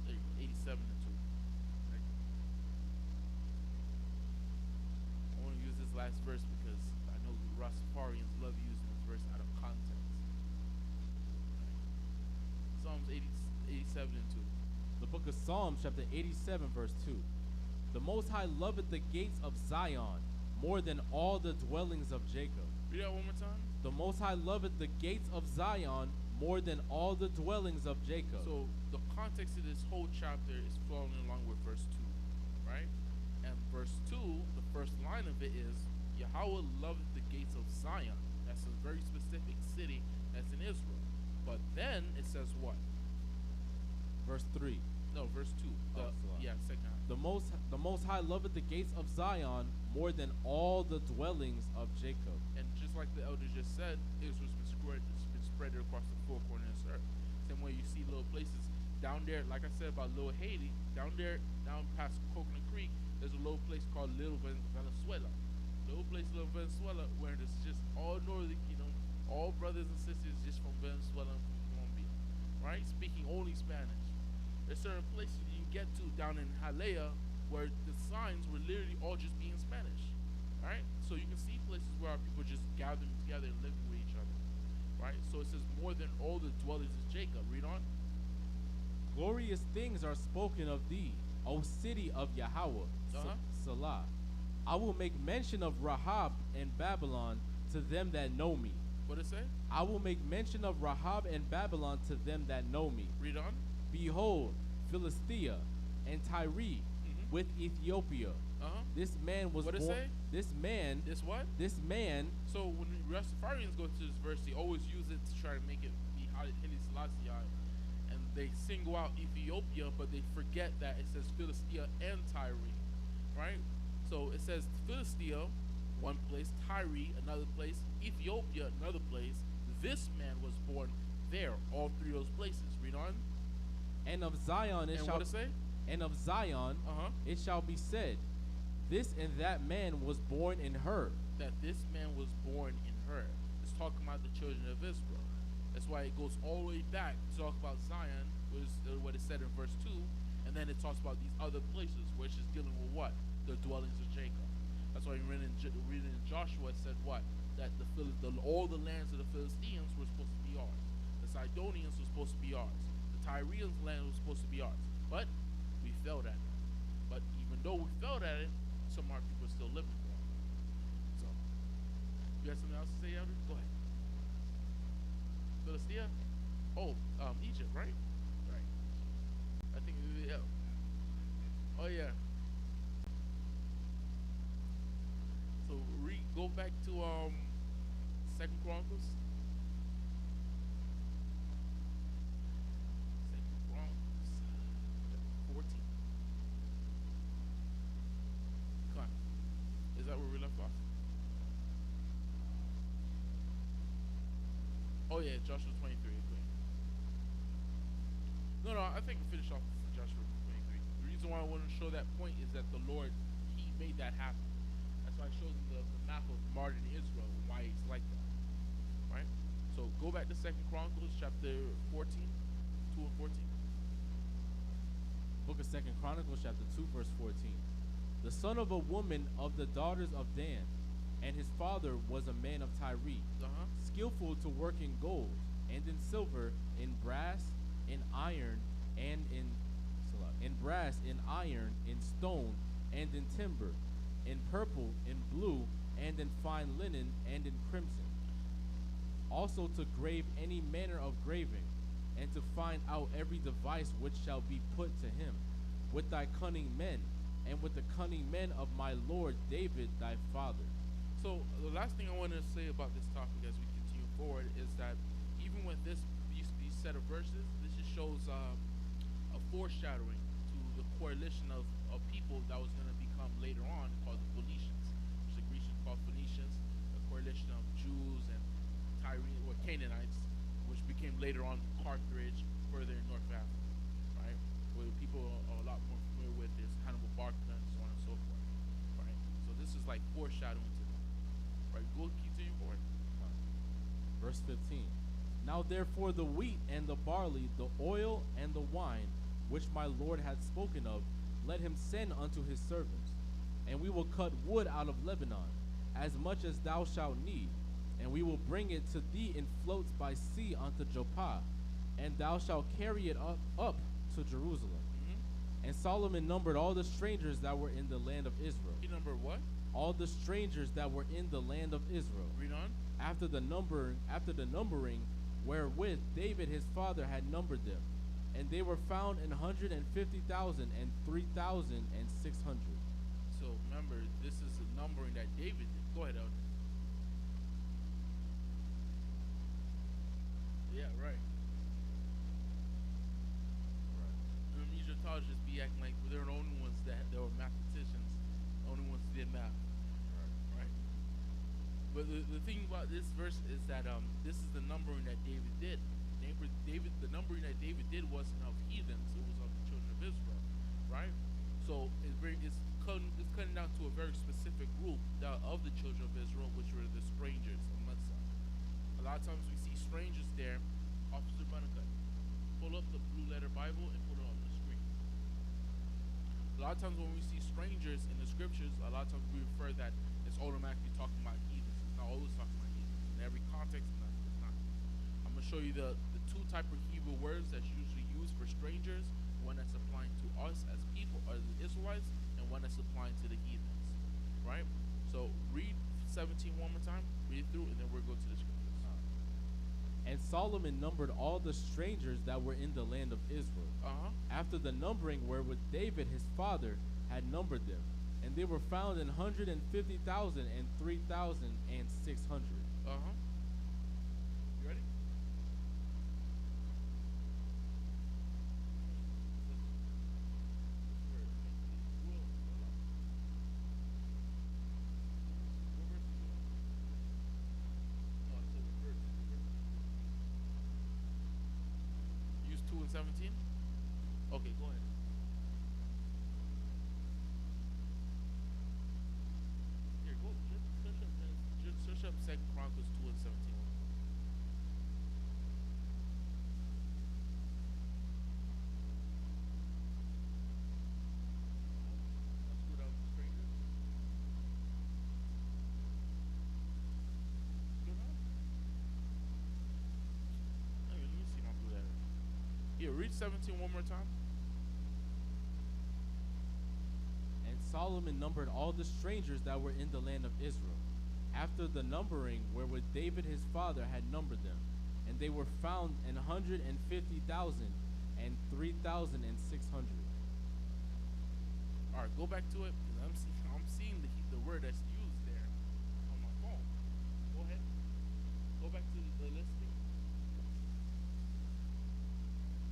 There you go, 87 and 2. Right. I want to use this last verse because I know Rastafarians love using this verse out of context. Right. Psalms 87 and 2. The book of Psalms, chapter 87, verse 2. The Most High loveth the gates of Zion more than all the dwellings of Jacob. Read that one more time. The Most High loveth the gates of Zion more than all the dwellings of Jacob. So the context of this whole chapter is following along with verse 2, right? And verse 2, the first line of it is, Yahweh loveth the gates of Zion. That's a very specific city that's in Israel. But then it says what? Verse 3. No, verse 2. Yeah, second half. The Most High loveth the gates of Zion more than all the dwellings of Jacob. And just like the elder just said, Israel's been spread across the four corners of the earth. Same way you see little places down there, like I said about Little Haiti, down there, down past Coconut Creek, there's a little place called Little Venezuela. Little place, Little Venezuela, where there's just all northern, all brothers and sisters just from Venezuela and from Colombia, right? Speaking only Spanish. There's certain places you can get to down in Jalea where the signs were literally all just being Spanish, right? So you can see places where our people just gathering together and living with each other, right? So it says more than all the dwellers of Jacob. Read on. Glorious things are spoken of thee, O city of Yahweh. Salah. I will make mention of Rahab and Babylon to them that know me. What did it say? I will make mention of Rahab and Babylon to them that know me. Read on. Behold, Philistia and Tyre with Ethiopia. This man was What did it say? This man. This what? This man. So when Rastafarians go to this verse, they always use it to try to make it be Haile Selassie, and they single out Ethiopia, but they forget that it says Philistia and Tyre, right? So it says Philistia, one place, Tyre, another place, Ethiopia, another place. This man was born there, all three of those places. Read on. And of Zion it And shall what it say? And of Zion it shall be said, this and that man was born in her. That this man was born in her. It's talking about the children of Israel. That's why it goes all the way back to talk about Zion, which is what it said in verse 2, and then it talks about these other places, which is dealing with what? The dwellings of Jacob. That's why you read in Joshua, it said what? That all the lands of the Philistines were supposed to be ours. The Sidonians were supposed to be ours. The Tyrians' land was supposed to be ours. But we failed at it. But even though we failed at it, some of our people are still living there. So, you got something else to say, Elder? Go ahead. Philistia? Oh, Egypt, right? Right. I think, yeah. Oh, yeah. So, go back to, 2nd Chronicles. 2nd Chronicles, chapter 14. Come on. Is that where we left off? Oh yeah, Joshua 23. No, I think we finished off with Joshua 23. The reason why I wanted to show that point is that the Lord, He made that happen. That's why I showed them the map of modern Israel and why it's like that. Right? So go back to 2nd Chronicles chapter 14, 2 and 14. Book of 2nd Chronicles chapter 2 verse 14. The son of a woman of the daughters of Dan, and his father was a man of Tyre, skillful to work in gold, and in silver, in brass, in iron, and in brass, in iron, in stone, and in timber, in purple, in blue, and in fine linen, and in crimson. Also to grave any manner of graving, and to find out every device which shall be put to him, with thy cunning men, and with the cunning men of my Lord David thy father. So the last thing I want to say about this topic as we continue forward is that even with these set of verses, this just shows a foreshadowing to the coalition of people that was going to become later on called the Phoenicians. There's a Grecians called Phoenicians, a coalition of Jews and Tyrians or Canaanites, which became later on Carthage, further in North Africa, right? Where people are a lot more familiar with is Hannibal Barca and so on and so forth, right? So this is like foreshadowing to them, right? Go continue forward. Verse 15. Now therefore the wheat and the barley, the oil and the wine, which my Lord hath spoken of, let him send unto his servants. And we will cut wood out of Lebanon, as much as thou shalt need, and we will bring it to thee in floats by sea unto Joppa, and thou shalt carry it up to Jerusalem. And Solomon numbered all the strangers that were in the land of Israel. He numbered what? All the strangers that were in the land of Israel. Read on. After the numbering wherewith David his father had numbered them, and they were found 150,000 and 3,600. So remember, this is the numbering that David did. Go ahead, Elder. Yeah, right. Egyptologists be acting like they're the only ones that were mathematicians, the only ones who did math. Right. But the thing about this verse is that this is the numbering that David did. The numbering that David did wasn't of heathens; it was of the children of Israel, right? So it's cutting down to a very specific group of the children of Israel, which were the strangers amongst them. A lot of times we see strangers there. Officer Bunnicott, pull up the blue letter Bible and put it on the screen. A lot of times when we see strangers in the scriptures, a lot of times we refer that it's automatically talking about heathens. It's not always talking about heathens. In every context, it's not. I'm going to show you the two type of Hebrew words that's usually used for strangers, one that's applying to us as people, as the Israelites, and one that's applying to the heathens, right? So read 17 one more time, read it through, and then we'll go to the scriptures. And Solomon numbered all the strangers that were in the land of Israel. After the numbering wherewith David his father had numbered them, and they were found 150,000 and 3,600. You ready? Use 2 and 17? Okay, go ahead. Here, go. Search up 2 Chronicles 2 and 17. Let's go down to strangers. Go down. Let me see if I can do that. Here, read 17 one more time. And Solomon numbered all the strangers that were in the land of Israel, after the numbering wherewith David his father had numbered them, and they were found 150,000 and 3,600. All right, go back to it because I'm seeing the word that's used there on my phone. Go ahead. Go back to the listing.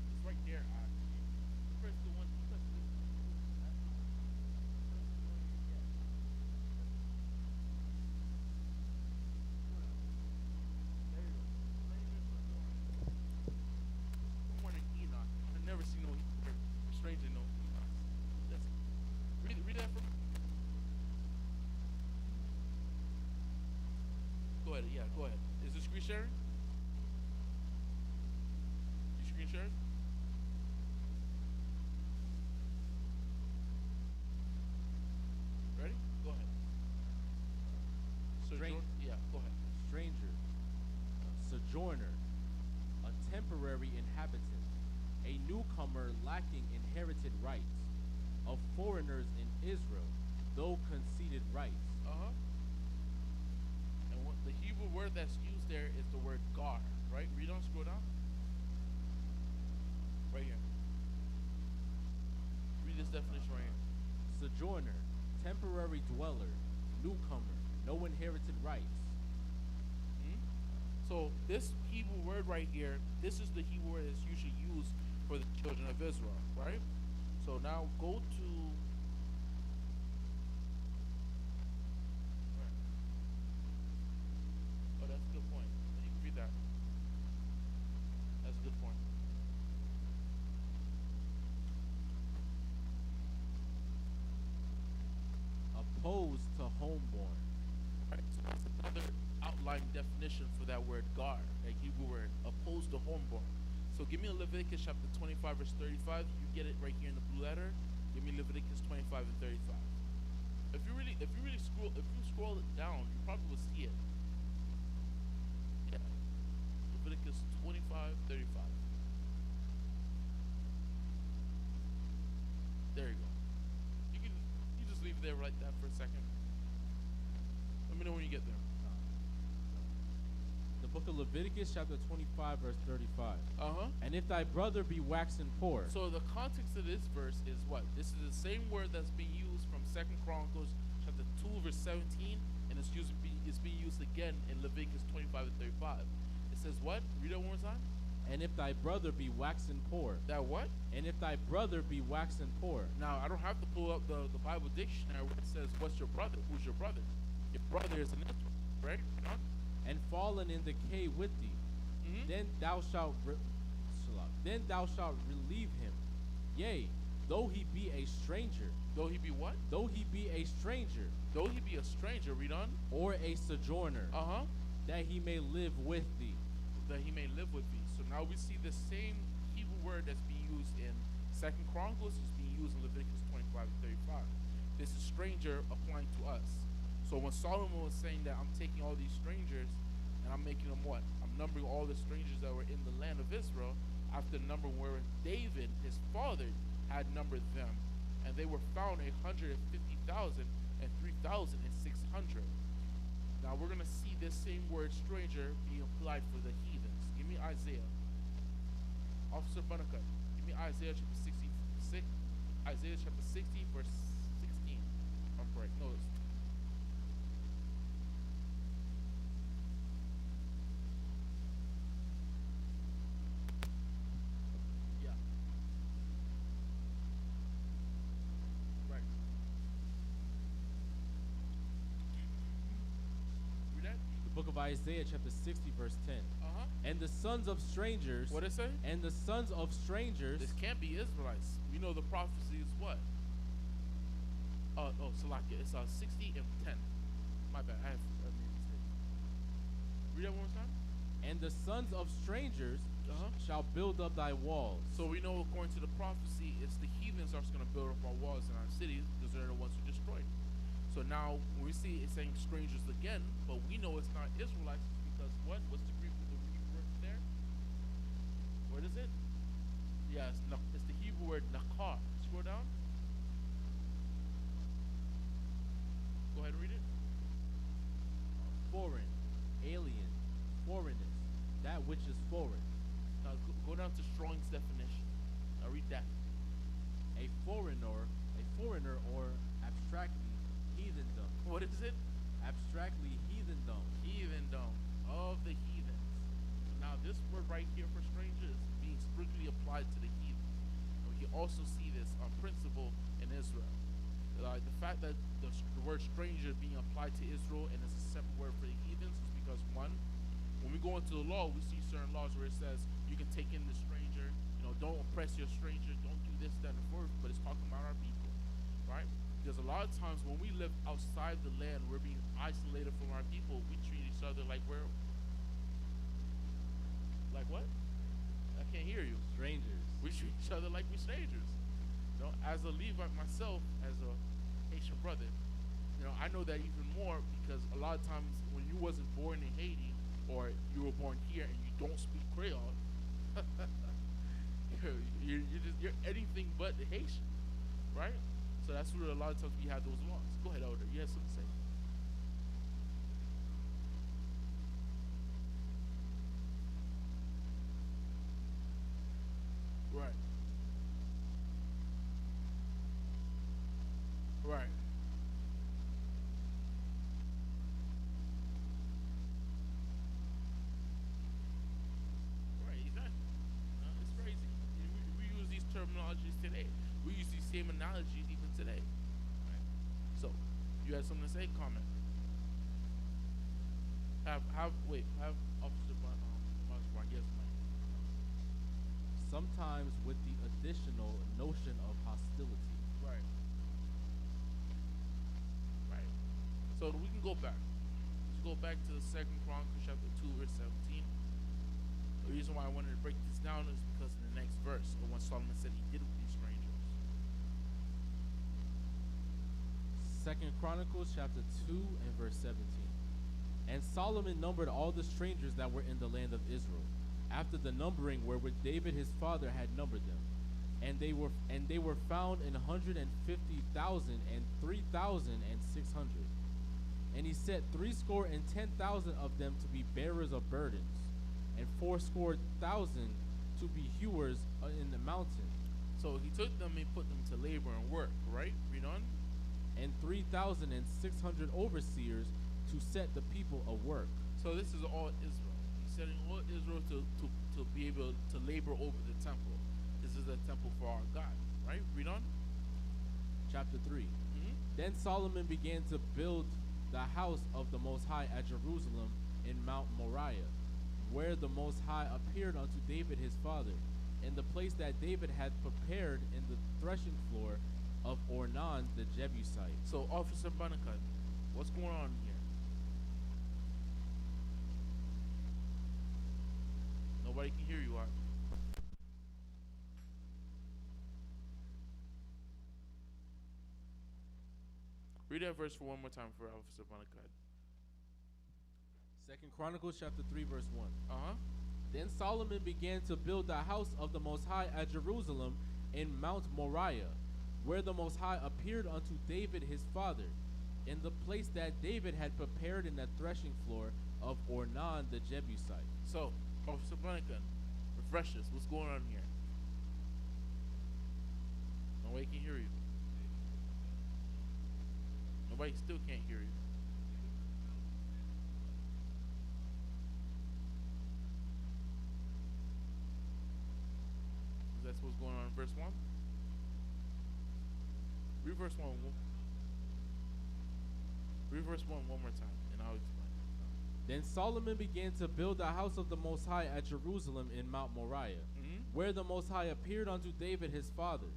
It's right there. Press the one. Press this. Enoch. I've never seen no stranger no Enoch. Read that for me. Go ahead. Yeah, go ahead. Is this screen sharing? You screen sharing? Ready? Go ahead. Yeah, go ahead. Stranger, sojourner, a temporary inhabitant, a newcomer lacking inherited rights, of foreigners in Israel, though conceded rights. Uh-huh. And what the Hebrew word that's used there is the word gar, right? Read on, scroll down. Right here. Read this definition right here. Sojourner, temporary dweller, newcomer, no inherited rights. So this Hebrew word right here, this is the Hebrew word that's usually used for the children of Israel, right? So now go to oh, that's a good point. You can read that. That's a good point. Opposed to homeborn. Right, so that's another outline definition for that word gar, that Hebrew word, opposed to homeborn. So give me Leviticus chapter 25, verse 35. You get it right here in the blue letter. Give me Leviticus 25 and 35. If you scroll it down, you probably will see it. Yeah. Leviticus 25, 35. There you go. You just leave it there like that for a second. Let me know when you get there. The book of Leviticus, chapter 25, verse 35. Uh-huh. And if thy brother be waxen poor. So the context of this verse is what? This is the same word that's being used from 2 Chronicles chapter 2, verse 17, and it's being used again in Leviticus 25 and 35. It says what? Read it one more time. And if thy brother be waxen poor. That what? And if thy brother be waxen poor. Now, I don't have to pull up the Bible dictionary where it says, what's your brother? Who's your brother? Your brother is an Israelite, right? And fallen in decay with thee, then thou shalt relieve him. Yea, though he be a stranger. Though he be what? Though he be a stranger. Though he be a stranger, read on. Or a sojourner. Uh-huh. That he may live with thee. That he may live with thee. So now we see the same Hebrew word that's being used in 2 Chronicles is being used in Leviticus 25 and 35. This is stranger applying to us. So when Solomon was saying that I'm taking all these strangers and I'm making them what? I'm numbering all the strangers that were in the land of Israel after the number where David, his father, had numbered them. And they were found 150,000 and 3,600. Now we're going to see this same word stranger being applied for the heathens. Give me Isaiah. Officer Bunnicott, give me Isaiah chapter 66. Isaiah chapter 60, verse 16. I'm correct. No, it's book of Isaiah, chapter 60, verse 10. Uh-huh. And the sons of strangers. What it say? And the sons of strangers. This can't be Israelites. We know the prophecy is what? Salakia. It's 60 and 10. My bad. I made a mistake. Read that one more time. And the sons of strangers shall build up thy walls. So we know according to the prophecy, it's the heathens are going to build up our walls in our cities because they're the ones who destroyed. So now when we see it's saying strangers again, but we know it's not Israelites because what? What's the Greek word there? What is it? Yeah, it's the Hebrew word nakar. Scroll down. Go ahead and read it. Foreign, alien, foreignness, that which is foreign. Now go down to Strong's definition. Now read that. A foreigner or abstractly heathendom. What is it? Abstractly heathendom. Heathendom of the heathens. Now this word right here for strangers is being strictly applied to the heathen. And we can also see this on principle in Israel. The fact that the word stranger is being applied to Israel and it's a separate word for the heathens is because one, when we go into the law, we see certain laws where it says you can take in the stranger, don't oppress your stranger, don't do this, that, and the fourth, but it's talking about our people, right? Because a lot of times when we live outside the land, we're being isolated from our people. We treat each other like we're... Like what? I can't hear you. Strangers. We treat each other like we're strangers. As a Levite myself, as a Haitian brother, I know that even more because a lot of times when you wasn't born in Haiti or you were born here and you don't speak Creole, you're anything but Haitian, right? So that's where a lot of times we have those laws. Go ahead, Elder. You have something to say. Right. Right. Right, exactly. It's crazy. We use these terminologies today. We use these same analogies even today. Right. So, you had something to say? Comment. Have Officer Bonner, yes, Mike. Sometimes with the additional notion of hostility. Right. Right. So we can go back. Let's go back to the 2nd Chronicles chapter 2, verse 17. The reason why I wanted to break this down is because in the next verse, the one Solomon said he did with these strangers. 2nd Chronicles chapter 2 and verse 17. And Solomon numbered all the strangers that were in the land of Israel, after the numbering wherewith David his father had numbered them. And they were found in 150,000 and 3,600. And he set 70,000 of them to be bearers of burdens, and 70,000 to be hewers in the mountain. So he took them and put them to labor and work, right? Read on. And 3,600 overseers to set the people a work. So this is all Israel. He's setting all Israel to be able to labor over the temple. This is a temple for our God, right? Read on. Chapter 3. Mm-hmm. Then Solomon began to build the house of the Most High at Jerusalem in Mount Moriah, where the Most High appeared unto David his father, in the place that David had prepared in the threshing floor of Ornan the Jebusite. So, Officer Banakat, what's going on here? Nobody can hear you, Art. Read that verse for one more time for Officer Banakat. 2nd Chronicles chapter 3 verse 1. Uh-huh. Then Solomon began to build the house of the Most High at Jerusalem in Mount Moriah, where the Most High appeared unto David his father, in the place that David had prepared in the threshing floor of Ornan the Jebusite. So, Officer Banakat, refresh us. What's going on here? Nobody can hear you. Nobody still can't hear you. That's what's going on in verse 1. Read verse 1. Read verse 1 one more time, and I'll explain. Then Solomon began to build the house of the Most High at Jerusalem in Mount Moriah, where the Most High appeared unto David his father,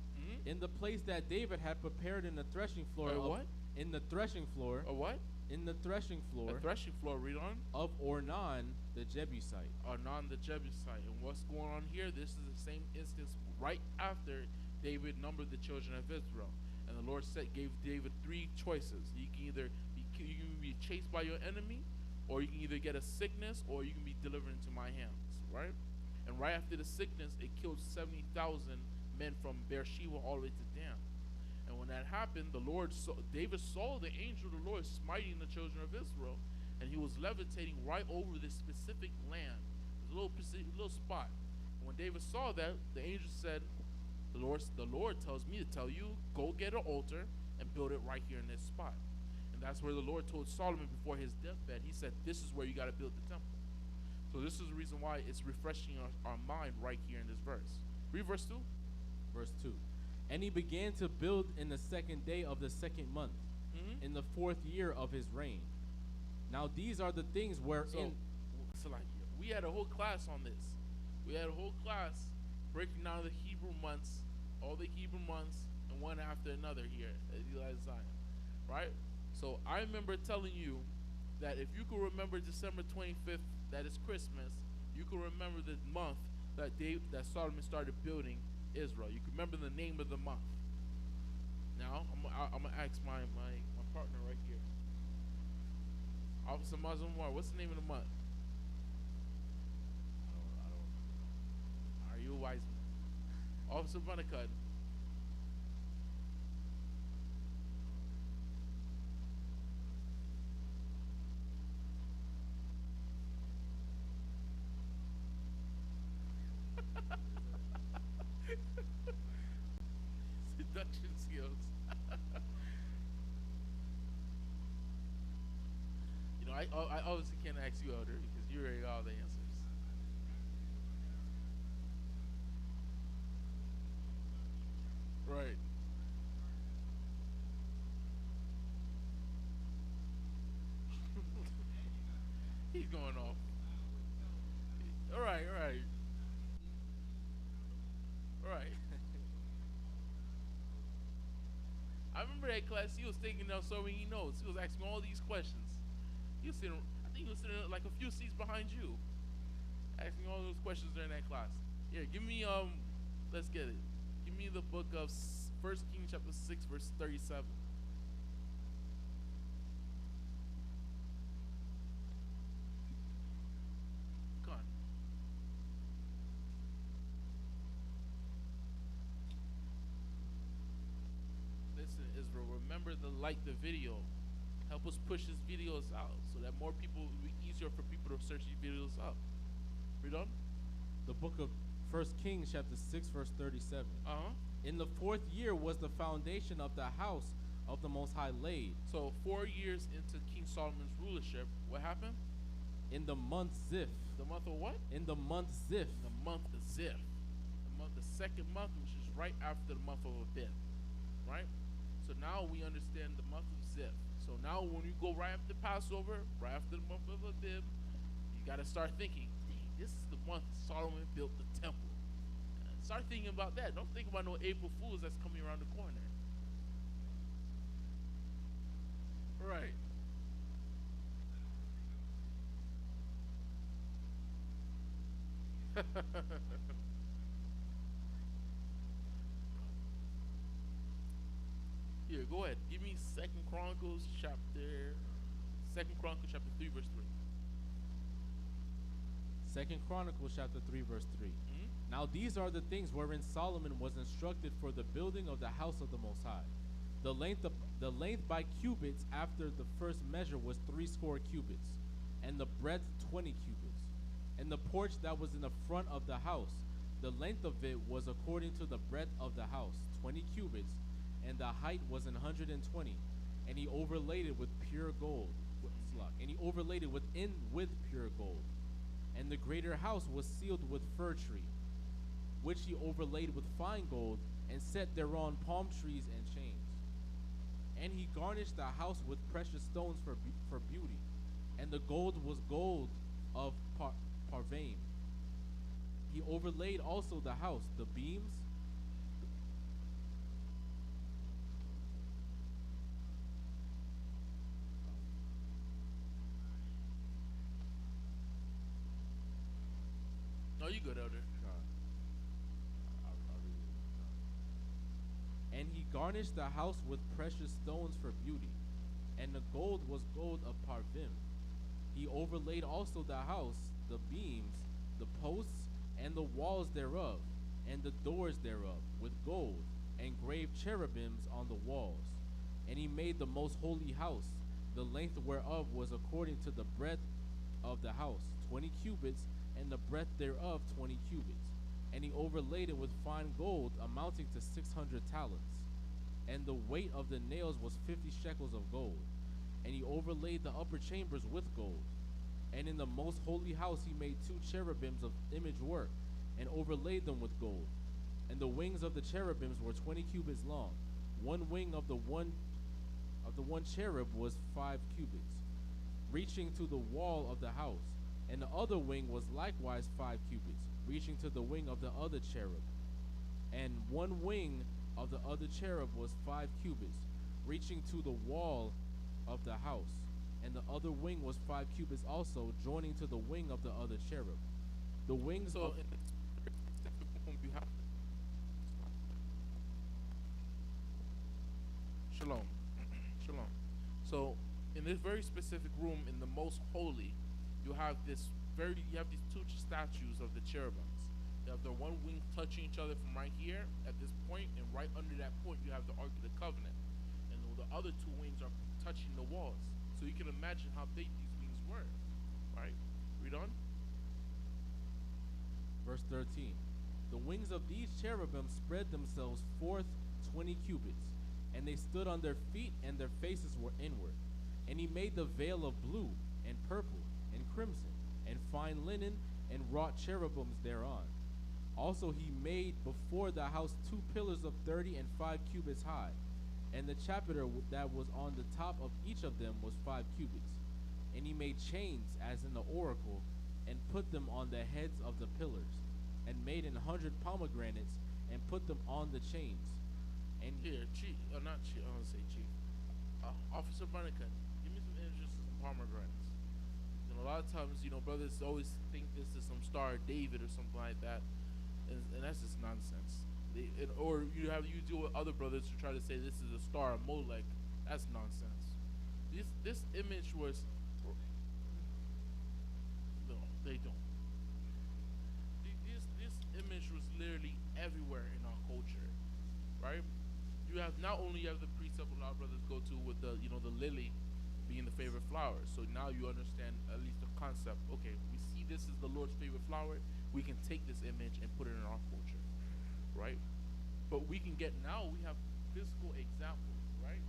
in the place that David had prepared in the threshing floor. What? In the threshing floor. A what? In the threshing floor. The threshing floor. Read on. Of Ornan the Jebusite. Ornan the Jebusite. And what's going on here? This is the same instance right after David numbered the children of Israel, and the Lord gave David 3 choices. You can either be chased by your enemy, or you can either get a sickness, or you can be delivered into my hands, right? And right after the sickness, it killed 70,000 men from Beersheba all the way to Dan. And when that happened, David saw the angel of the Lord smiting the children of Israel, and he was levitating right over this specific land, a little spot. And when David saw that, the angel said, the Lord tells me to tell you, go get an altar and build it right here in this spot. And that's where the Lord told Solomon before his deathbed. He said, this is where you got to build the temple. So this is the reason why it's refreshing our mind right here in this verse. Read verse 2. Verse 2. And he began to build in the 2nd day of the 2nd month, in the 4th year of his reign. Now these are the things wherein... So like, we had a whole class on this. We had a whole class breaking down the Hebrew months, all the Hebrew months, and one after another here at Eli Zion, right? So I remember telling you that if you could remember December 25th, that is Christmas, you could remember the month that Solomon started building Israel. You can remember the name of the month. Now I'm gonna ask my partner right here, Officer Muslim War. What's the name of the month? I don't. Are you a wise man? Officer Bunnicud. Seduction skills. You know, I obviously can't ask you, Elder, because you already got all the answers. Right. He's going off. All right, all right. All right. I remember that class. He was taking down so many notes. He was asking all these questions. He was sitting. I think he was sitting like a few seats behind you, asking all those questions during that class. Here, give me let's get it. Give me the book of 1 Kings chapter 6 verse 37. Come on. Listen, Israel, remember to like the video. Help us push these videos out so that more people, it will be easier for people to search these videos out. We done? The book of 1 Kings chapter 6 verse 37. Uh-huh. In the 4th year was the foundation of the house of the Most High laid. So 4 years into King Solomon's rulership, what happened? In the month Ziph. The month of what? In the month Ziph. The month of Ziph. The second month, which is right after the month of Abib. Right? So now we understand the month of Ziph. So now when you go right after Passover, right after the month of Abib, you got to start thinking, this is the month Solomon built the temple. Start thinking about that. Don't think about no April Fools that's coming around the corner. Right. Here, go ahead. Give me Second Chronicles chapter 3 verse 3. 2 Chronicles chapter 3 verse 3. Now these are the things wherein Solomon was instructed for the building of the house of the Most High. The length by cubits after the first measure was 80 cubits, and the breadth 20 cubits. And the porch that was in the front of the house, the length of it was according to the breadth of the house, 20 cubits, and the height was 120. And he overlaid it with pure gold. And he overlaid it within with pure gold. And the greater house was sealed with fir tree, which he overlaid with fine gold, and set thereon palm trees and chains. And he garnished the house with precious stones for beauty, and the gold was gold of Parvaim. He overlaid also the house, the beams, No, you good, Elder. And he garnished the house with precious stones for beauty, and the gold was gold of Parvim. He overlaid also the house, the beams, the posts, and the walls thereof, and the doors thereof, with gold, and graved cherubims on the walls. And he made the most holy house, the length whereof was according to the breadth of the house, 20 cubits, and the breadth thereof 20 cubits. And he overlaid it with fine gold, amounting to 600 talents. And the weight of the nails was 50 shekels of gold. And he overlaid the upper chambers with gold. And in the most holy house he made 2 cherubims of image work, and overlaid them with gold. And the wings of the cherubims were 20 cubits long. One wing of the one cherub was 5 cubits, reaching to the wall of the house. And the other wing was likewise 5 cubits, reaching to the wing of the other cherub. And one wing of the other cherub was 5 cubits, reaching to the wall of the house. And the other wing was 5 cubits also, joining to the wing of the other cherub. The wings So of... in this room you have Shalom. Shalom. So in this very specific room in the most holy, you have these 2 statues of the cherubims. You have the one wing touching each other from right here at this point, and right under that point you have the Ark of the Covenant, and the other two wings are touching the walls. So you can imagine how big these wings were, right? Read on. Verse 13. The wings of these cherubim spread themselves forth 20 cubits, and they stood on their feet, and their faces were inward. And he made the veil of blue, and purple, and crimson, and fine linen, and wrought cherubims thereon. Also he made before the house 2 pillars of 30 and 5 cubits high, and the chapiter that was on the top of each of them was 5 cubits. And he made chains as in the oracle, and put them on the heads of the pillars, and made 100 pomegranates, and put them on the chains. And Here, Chief, not Chief, I want to say Chief. Officer Barnacle, give me some images of some pomegranates. You know, a lot of times, you know, brothers always think this is some Star of David or something like that, and that's just nonsense. Or you deal with other brothers who try to say this is a Star of Molech. That's nonsense. This image was, no, they don't. This image was literally everywhere in our culture, right? You have not only have the precept a lot of brothers go to with the the lily being the favorite flower. So now you understand at least the concept. Okay, we see this is the Lord's favorite flower. We can take this image and put it in our culture, right? But we can get now. We have physical examples, right?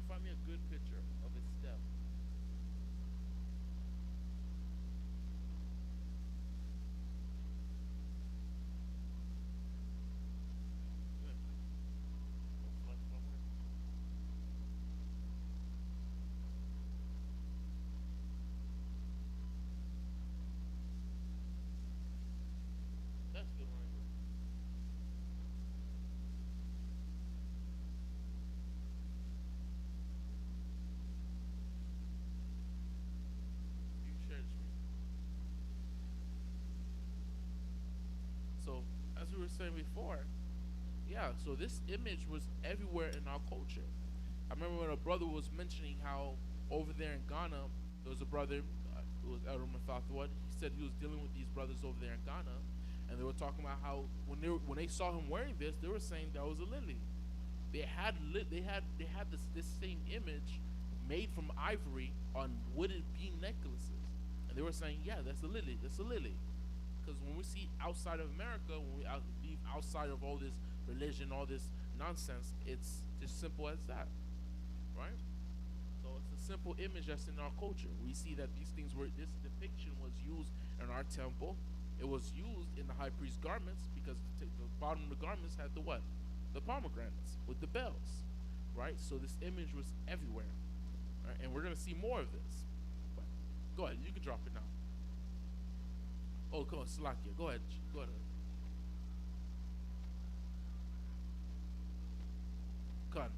Find me a good picture of its step. That's good right here. You can share the screen. So, as we were saying before, yeah, so this image was everywhere in our culture. I remember when a brother was mentioning how over there in Ghana, there was a brother, it was Elder Mathathwad. He said he was dealing with these brothers over there in Ghana, and they were talking about how when they saw him wearing this, they were saying that was a lily. They had this same image made from ivory on wooden bean necklaces, and they were saying, yeah, that's a lily. That's a lily. Because when we see outside of America, when we leave outside of all this religion, all this nonsense, it's just simple as that, right? So it's a simple image that's in our culture. We see that these things this depiction was used in our temple. It was used in the high priest's garments because the bottom of the garments had the what? The pomegranates with the bells, right? So this image was everywhere, right? And we're gonna see more of this. But go ahead, you can drop it now. Oh, come on, Slakia. Go ahead. Go ahead. Khan.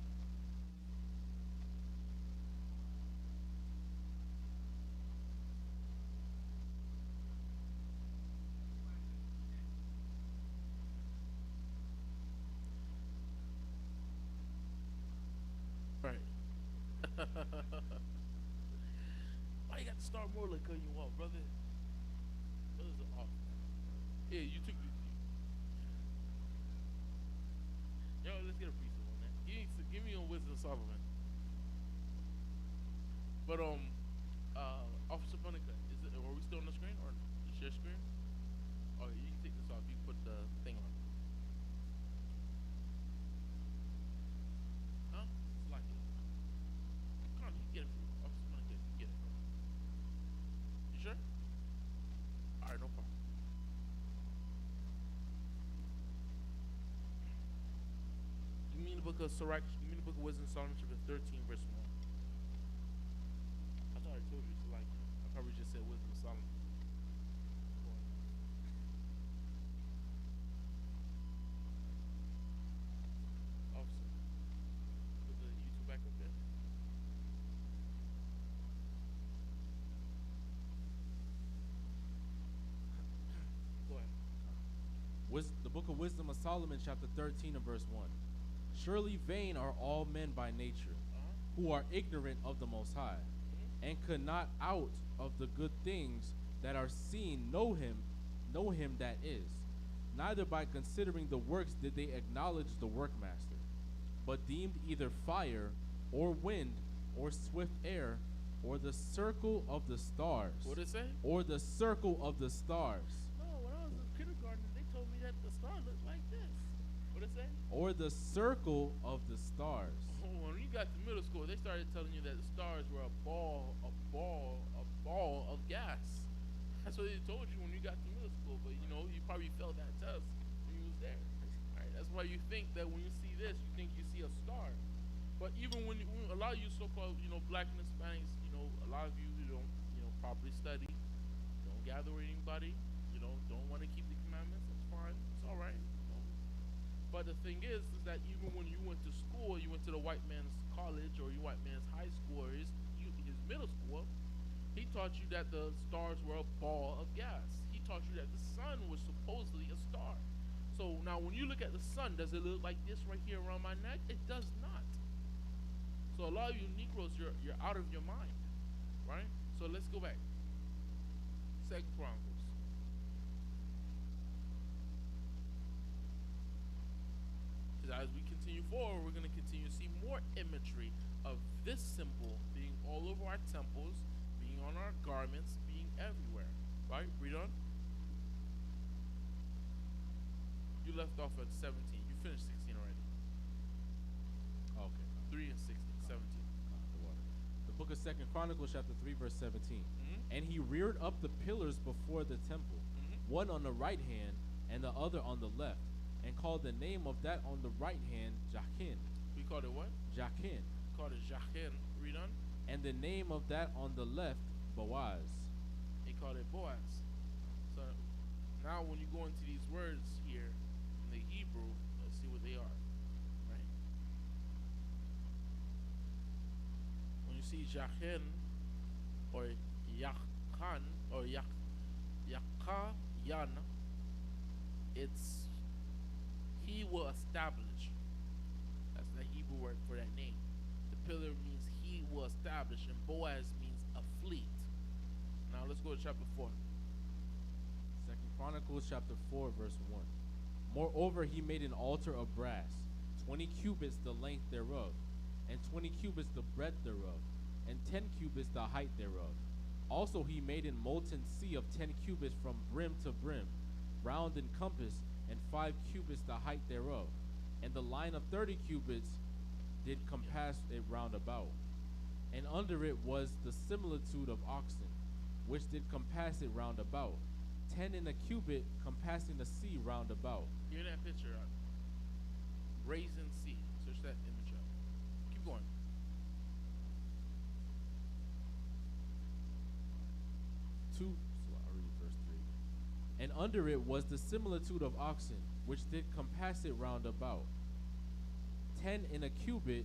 Right. Why you got to start more like you want, brother? Brothers are off. Yeah, you took it. Yo, let's get a piece of one, man. Give me a Wisdom of Solomon. But Officer Punica, are we still on the screen or the share screen? Oh, you can take this off. You can put the thing on. Huh? It's like it. Come on, you can get it for you. Officer Punica, you can get it. You sure? Alright, no problem. You mean the book of Sirach? You mean the book of Wisdom, Solomon, chapter 13, verse 1? I thought I told you it's like I probably just said Wisdom, Solomon. Officer, put the YouTube back up there. Go ahead. The book of Wisdom of Solomon, chapter 13 and verse 1. Surely vain are all men by nature, who are ignorant of the Most High, and could not out of the good things that are seen know him, know him that is. Neither by considering the works did they acknowledge the workmaster, but deemed either fire, or wind, or swift air, or the circle of the stars. What did it say? Or the circle of the stars. No, when I was in kindergarten, they told me that the star looked like this. What did it say? Or the circle of the stars. When you got to middle school, they started telling you that the stars were a ball of gas. That's what they told you when you got to middle school. But you know, you probably failed that test when you was there. Right? That's why you think that when you see this, you think you see a star. But even when a lot of you so-called, black and Hispanics, a lot of you who don't, properly study, don't gather with anybody, don't want to keep the commandments. That's fine. It's all right. But the thing is that even when you went to school, you went to the white man's college or your white man's high school or his middle school, he taught you that the stars were a ball of gas. He taught you that the sun was supposedly a star. So now when you look at the sun, does it look like this right here around my neck? It does not. So a lot of you Negroes, you're out of your mind, right? So let's go back. Second Chronicles. As we continue forward, we're going to continue to see more imagery of this symbol being all over our temples, being on our garments, being everywhere. Right? Read on. You left off at 17. You finished 16 already. Okay. 3 and 16. 17. The book of 2 Chronicles chapter 3 verse 17. And he reared up the pillars before the temple, one on the right hand and the other on the left, and called the name of that on the right hand Jachin. We called it what? Jachin. Called it Jachin. Read on. And the name of that on the left Boaz. He called it Boaz. So now when you go into these words here in the Hebrew, let's see what they are. Right? When you see Jachin or Yachan or Yakayan, it's he will establish. That's the Hebrew word for that name. The pillar means he will establish, and Boaz means a fleet. Now let's go to chapter 4. 2 Chronicles chapter 4 verse 1. Moreover, he made an altar of brass, 20 cubits the length thereof, and 20 cubits the breadth thereof, and 10 cubits the height thereof. Also he made a molten sea of 10 cubits from brim to brim, round in compass, and 5 cubits the height thereof. And the line of 30 cubits did compass it round about. And under it was the similitude of oxen, which did compass it round about. 10 in a cubit compassing the sea round about. Hear that picture up. Brazen sea. Search that image up. Keep going. I'll read verse 3. And under it was the similitude of oxen, which did compass it round about. 10 in a cubit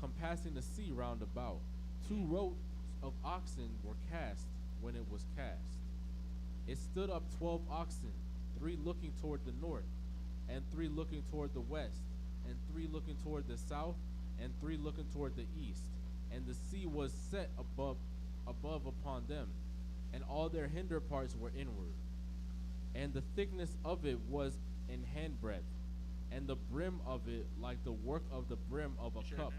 compassing the sea round about. 2 rows of oxen were cast when it was cast. It stood up 12 oxen, 3 looking toward the north, and 3 looking toward the west, and 3 looking toward the south, and 3 looking toward the east. And the sea was set above upon them, and all their hinder parts were inward. And the thickness of it was in handbreadth, and the brim of it like the work of the brim of a cup,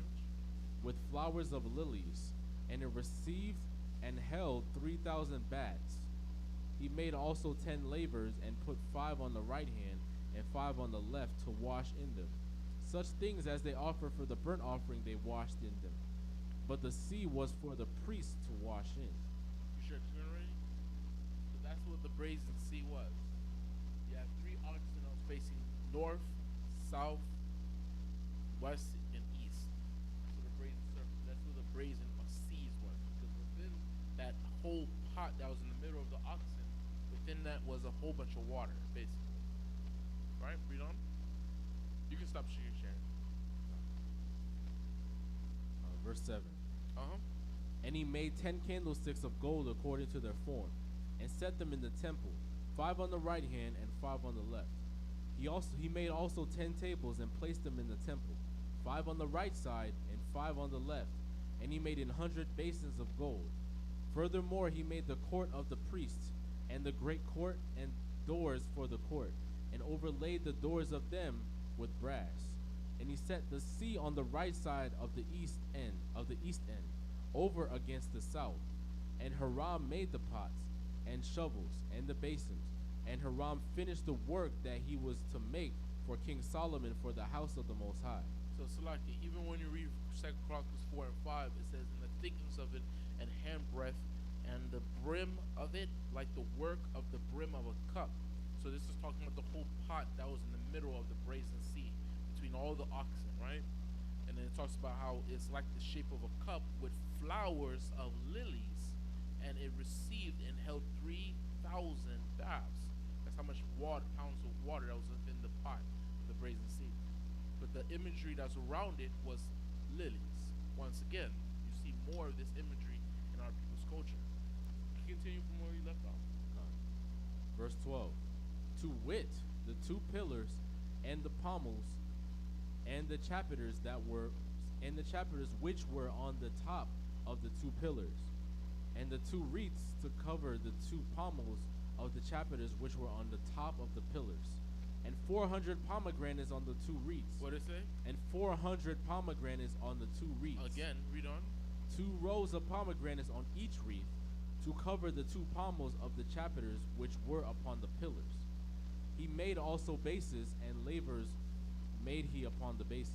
with flowers of lilies. And it received and held 3,000 bats. He made also 10 lavers, and put 5 on the right hand and 5 on the left to wash in them. Such things as they offer for the burnt offering they washed in them. But the sea was for the priests to wash in. You sure it's already? So that's what the brazen sea was. You have 3 oxen facing north, south, west, and east. That's what the brazen seas was. Because within that whole pot that was in the middle of the oxen, within that was a whole bunch of water, basically. Right? Read on. You can stop sharing. Verse 7. Uh-huh. And he made 10 candlesticks of gold according to their form, and set them in the temple, 5 on the right hand and 5 on the left. He made also 10 tables, and placed them in the temple, 5 on the right side and 5 on the left. And he made 100 basins of gold. Furthermore, he made the court of the priests, and the great court, and doors for the court, and overlaid the doors of them with brass. And he set the sea on the right side of the east end, over against the south. And Hiram made the pots and shovels and the basins. And Hiram finished the work that he was to make for King Solomon for the house of the Most High. So Salaki, even when you read 2 Chronicles 4 and 5, it says, in the thickness of it and handbreadth, and the brim of it like the work of the brim of a cup. So this is talking about the whole pot that was in the middle of the brazen sea, between all the oxen, right? And then it talks about how it's like the shape of a cup with flowers of lilies, and it received and held 3,000 baths. That's how much pounds of water that was within the pot of the brazen sea. But the imagery that's around it was lilies. Once again, you see more of this imagery in our people's culture. Continue from where you left off. Verse 12. To wit, the two pillars and the pommels and the chapiters which were on the top of the two pillars, and the two wreaths to cover the two pommels of the chapiters which were on the top of the pillars, and 400 pomegranates on the two wreaths. What did it say? And 400 pomegranates on the two wreaths. Again, read on. 2 rows of pomegranates on each wreath, to cover the two pommels of the chapiters which were upon the pillars. He made also bases, and lavers made he upon the bases.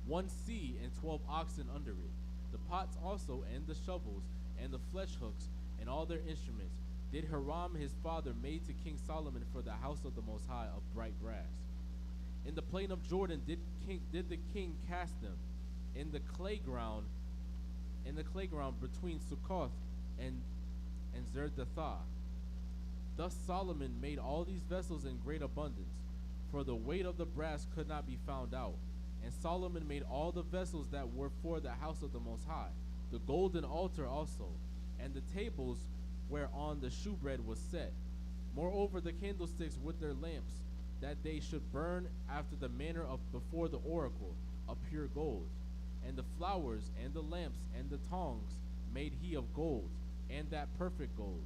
1 sea and 12 oxen under it. The pots also, and the shovels, and the flesh hooks, and all their instruments, did Hiram his father made to King Solomon for the house of the Most High of bright brass. In the plain of Jordan did the king cast them, in the clay ground between Succoth and Zerdathah. Thus Solomon made all these vessels in great abundance, for the weight of the brass could not be found out. And Solomon made all the vessels that were for the house of the Most High, the golden altar also, and the tables whereon the shewbread was set. Moreover, the candlesticks with their lamps, that they should burn after the manner of before the oracle, of pure gold. And the flowers, and the lamps, and the tongs made he of gold, and that perfect gold.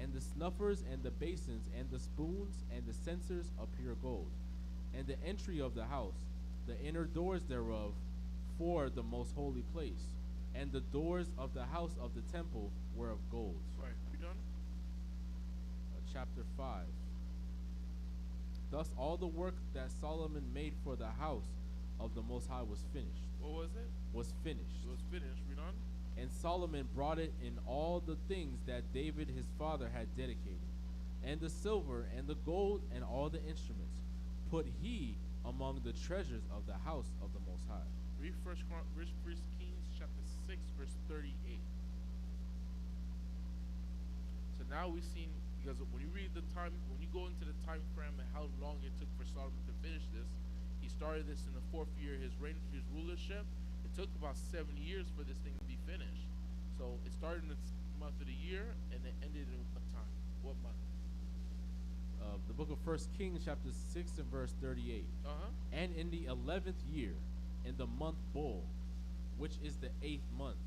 And the snuffers, and the basins, and the spoons, and the censers of pure gold. And the entry of the house, the inner doors thereof, for the most holy place. And the doors of the house of the temple were of gold. Right, you done? Chapter 5. Thus all the work that Solomon made for the house of the Most High was finished. What was it? Was finished. It was finished. Read on. And Solomon brought it in all the things that David his father had dedicated, and the silver and the gold and all the instruments, put he among the treasures of the house of the Most High. Read First Kings chapter 6 verse 38. So now we've seen, because when you read the time, when you go into the time frame and how long it took for Solomon to finish this, he started this in the 4th year of his rulership. It took about 7 years for this thing to be finished. So it started in the month of the year and it ended in what time? What month? The book of 1 Kings chapter 6 and verse 38. And in the 11th year, in the month Bul, which is the 8th month,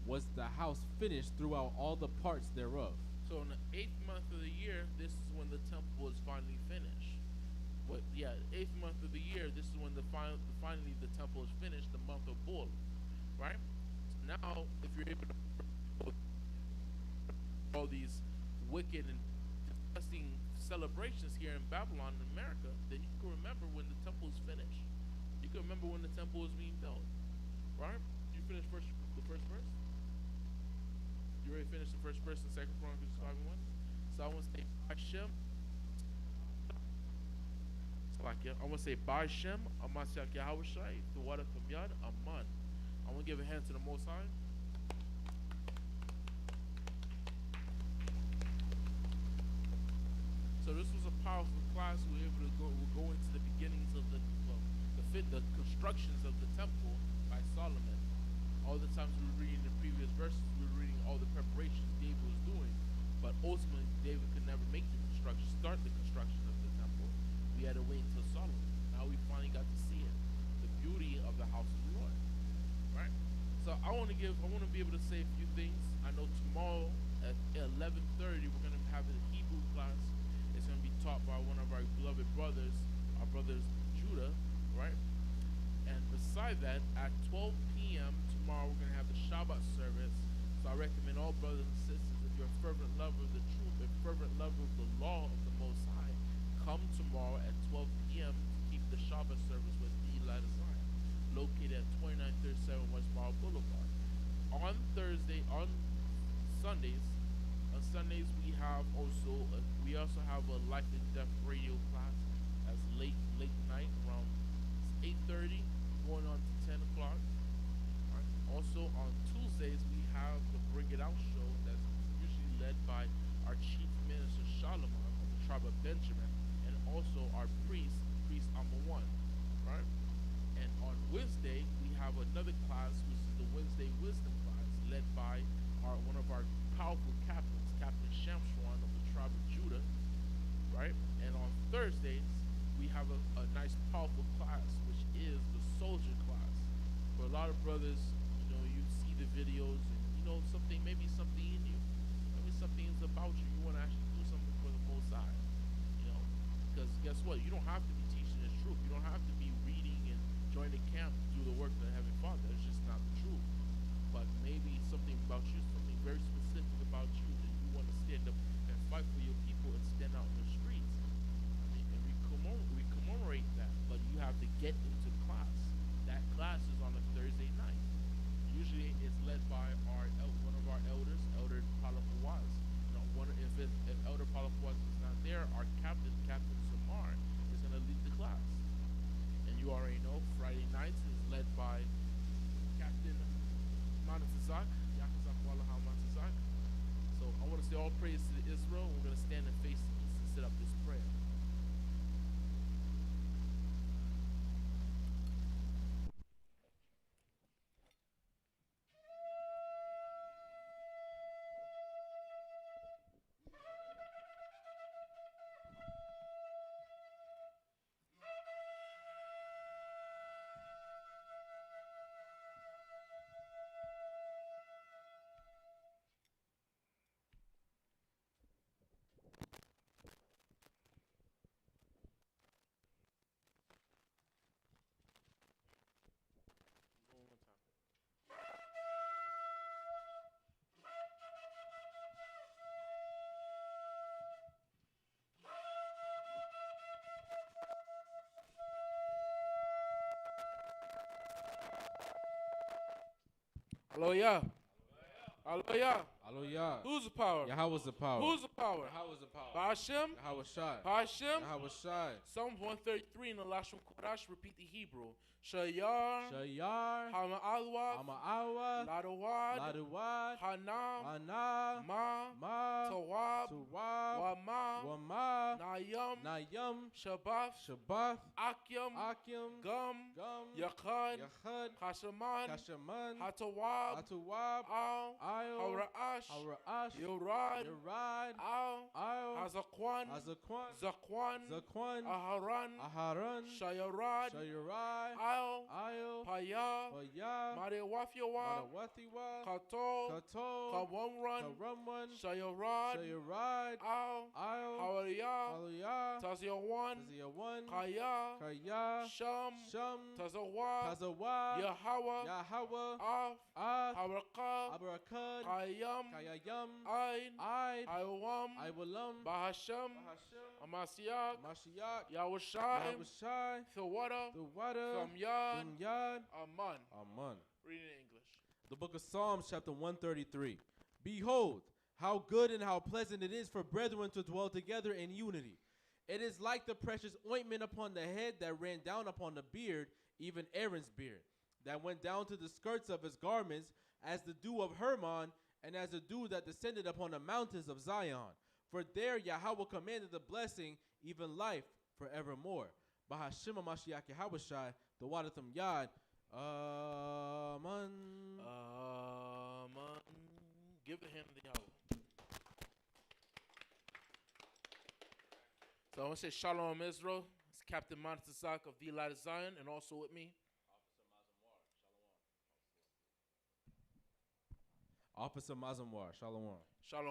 was the house finished throughout all the parts thereof. So in the 8th month of the year, this is when the temple was finally finished. But yeah, 8th month of the year, this is when finally the temple is finished, the month of Bul, right? So now, if you're able to all these wicked and disgusting celebrations here in Babylon in America, then you can remember when the temple is finished. You can remember when the temple is being built, right? You finish the first verse? You already finished the first verse in 2 Chronicles 5:1? So I want to say Hashem. I want to say by Shem, Amasiak Yahushai, the water from Yad, Aman. I want to give a hand to the Most High. So this was a powerful class. We were able to go into the beginnings of the constructions of the temple by Solomon. All the times we were reading the previous verses, we were reading all the preparations David was doing, but ultimately David could never start the construction of the temple. We had to wait until Solomon. Now we finally got to see it, the beauty of the house of the Lord, right? So I want to be able to say a few things. I know tomorrow at 11:30 we're going to have a Hebrew class, It's going to be taught by one of our beloved brothers, our brothers Judah, right? And beside that, at 12 p.m. tomorrow, we're going to have the Shabbat service. So I recommend all brothers and sisters, if you're a fervent lover of the truth, a fervent lover of the law of the Most High, come tomorrow at 12 p.m. to keep the Shabbat service with the Light of Zion, located at 2937 West Bar Boulevard. On Sundays we have we also have a Life and Death radio class that's late night around 8:30 going on to 10 o'clock. Right. Also on Tuesdays we have the Bring It Out show that's usually led by our chief minister Solomon of the tribe of Benjamin, and also our priest Amawan, right? And on Wednesday we have another class, which is the Wednesday Wisdom class, led by one of our powerful captains, Captain Shamshwan of the tribe of Judah, right? And on Thursdays we have a nice powerful class, which is the soldier class. For a lot of brothers, you see the videos and maybe something in you, maybe something is about you. You want to actually do something for the Most High, because guess what? You don't have to be teaching the truth. You don't have to be reading and join the camp to do the work of the Heavenly Father. It's just not the truth. But maybe something about you, something very specific about you, that you want to stand up and fight for your people and stand out in the streets. And we commemorate that, but you have to get into class. That class is on a Thursday night. Usually it's led by one of our elders, Elder Palapawaz. If Elder Palapawaz is not there, our captain Samar, is going to lead the class. And you already know, Friday nights is led by Captain Manatizak, Yakazak Walaha Manatizak. So I want to say all praise to Israel. We're going to stand and face the east and set up this prayer. Hallelujah. Hallelujah. Hallelujah. Who's the power? Yahweh's the power. Who's the power? Yahweh's the power. Ba'ashem? Yahweh Shai. Ba'ashem? Yahweh Shai. Psalm 133 in the Lashon Kodash, repeat the Hebrew. Shayar. Shayar. Hama'alwa. Hama'awa. Ladawad. Ladawad. Hanam. Ana. Ma. Tawab. Tuwab. Wama. Wama. Nayam. Nayam. Shabath. Shabath. Akyam. Akyam. Gum. Gum. Yachad. Yachad. Kashaman. Kashaman. Hatawab. Atuwab. Al. Ayo. Hara'ash. Hara'ash. Yorad. Yorad. Al. Ayo. Hazakwan. Azakwan. Zakwan. Zakwan. Aharan. Aharan. Shayarad. Shayarai. Al. Ayo. Paya. Paya. Marewafyawa. Marawathiwa. Kato. Kato. Kawamran. Karamwan. Shayarad. Shayarad. Al. Ayo. Hawariya. Hallelujah. Taziyawan. Taziyawan. Kaya. Kaya. Sham. Sham. Tazawa. Tazawa. Yahweh. Yahweh. Af. Af. Harakah. Abarakad. Kayam. Kayayam. Ain. Aid. Iwam. Iwalam. Bahasham. Amasiyak. Mashiach. Yahushai. Yahushai. Thawada. The water. From Yad. From Yad. Aman. Aman. Read it in English. The book of Psalms, chapter 133. Behold, how good and how pleasant it is for brethren to dwell together in unity. It is like the precious ointment upon the head that ran down upon the beard, even Aaron's beard, that went down to the skirts of his garments, as the dew of Hermon, and as the dew that descended upon the mountains of Zion. For there Yahweh commanded the blessing, even life forevermore. Bahashim Mashiach Yahushai, the water from Yad. Aman. Aman. Give the hand to Yahweh. So I want to say Shalom Israel. It's Captain Manatizak of the Light of Zion, and also with me, Officer Mazamwar. Shalom. Shalom.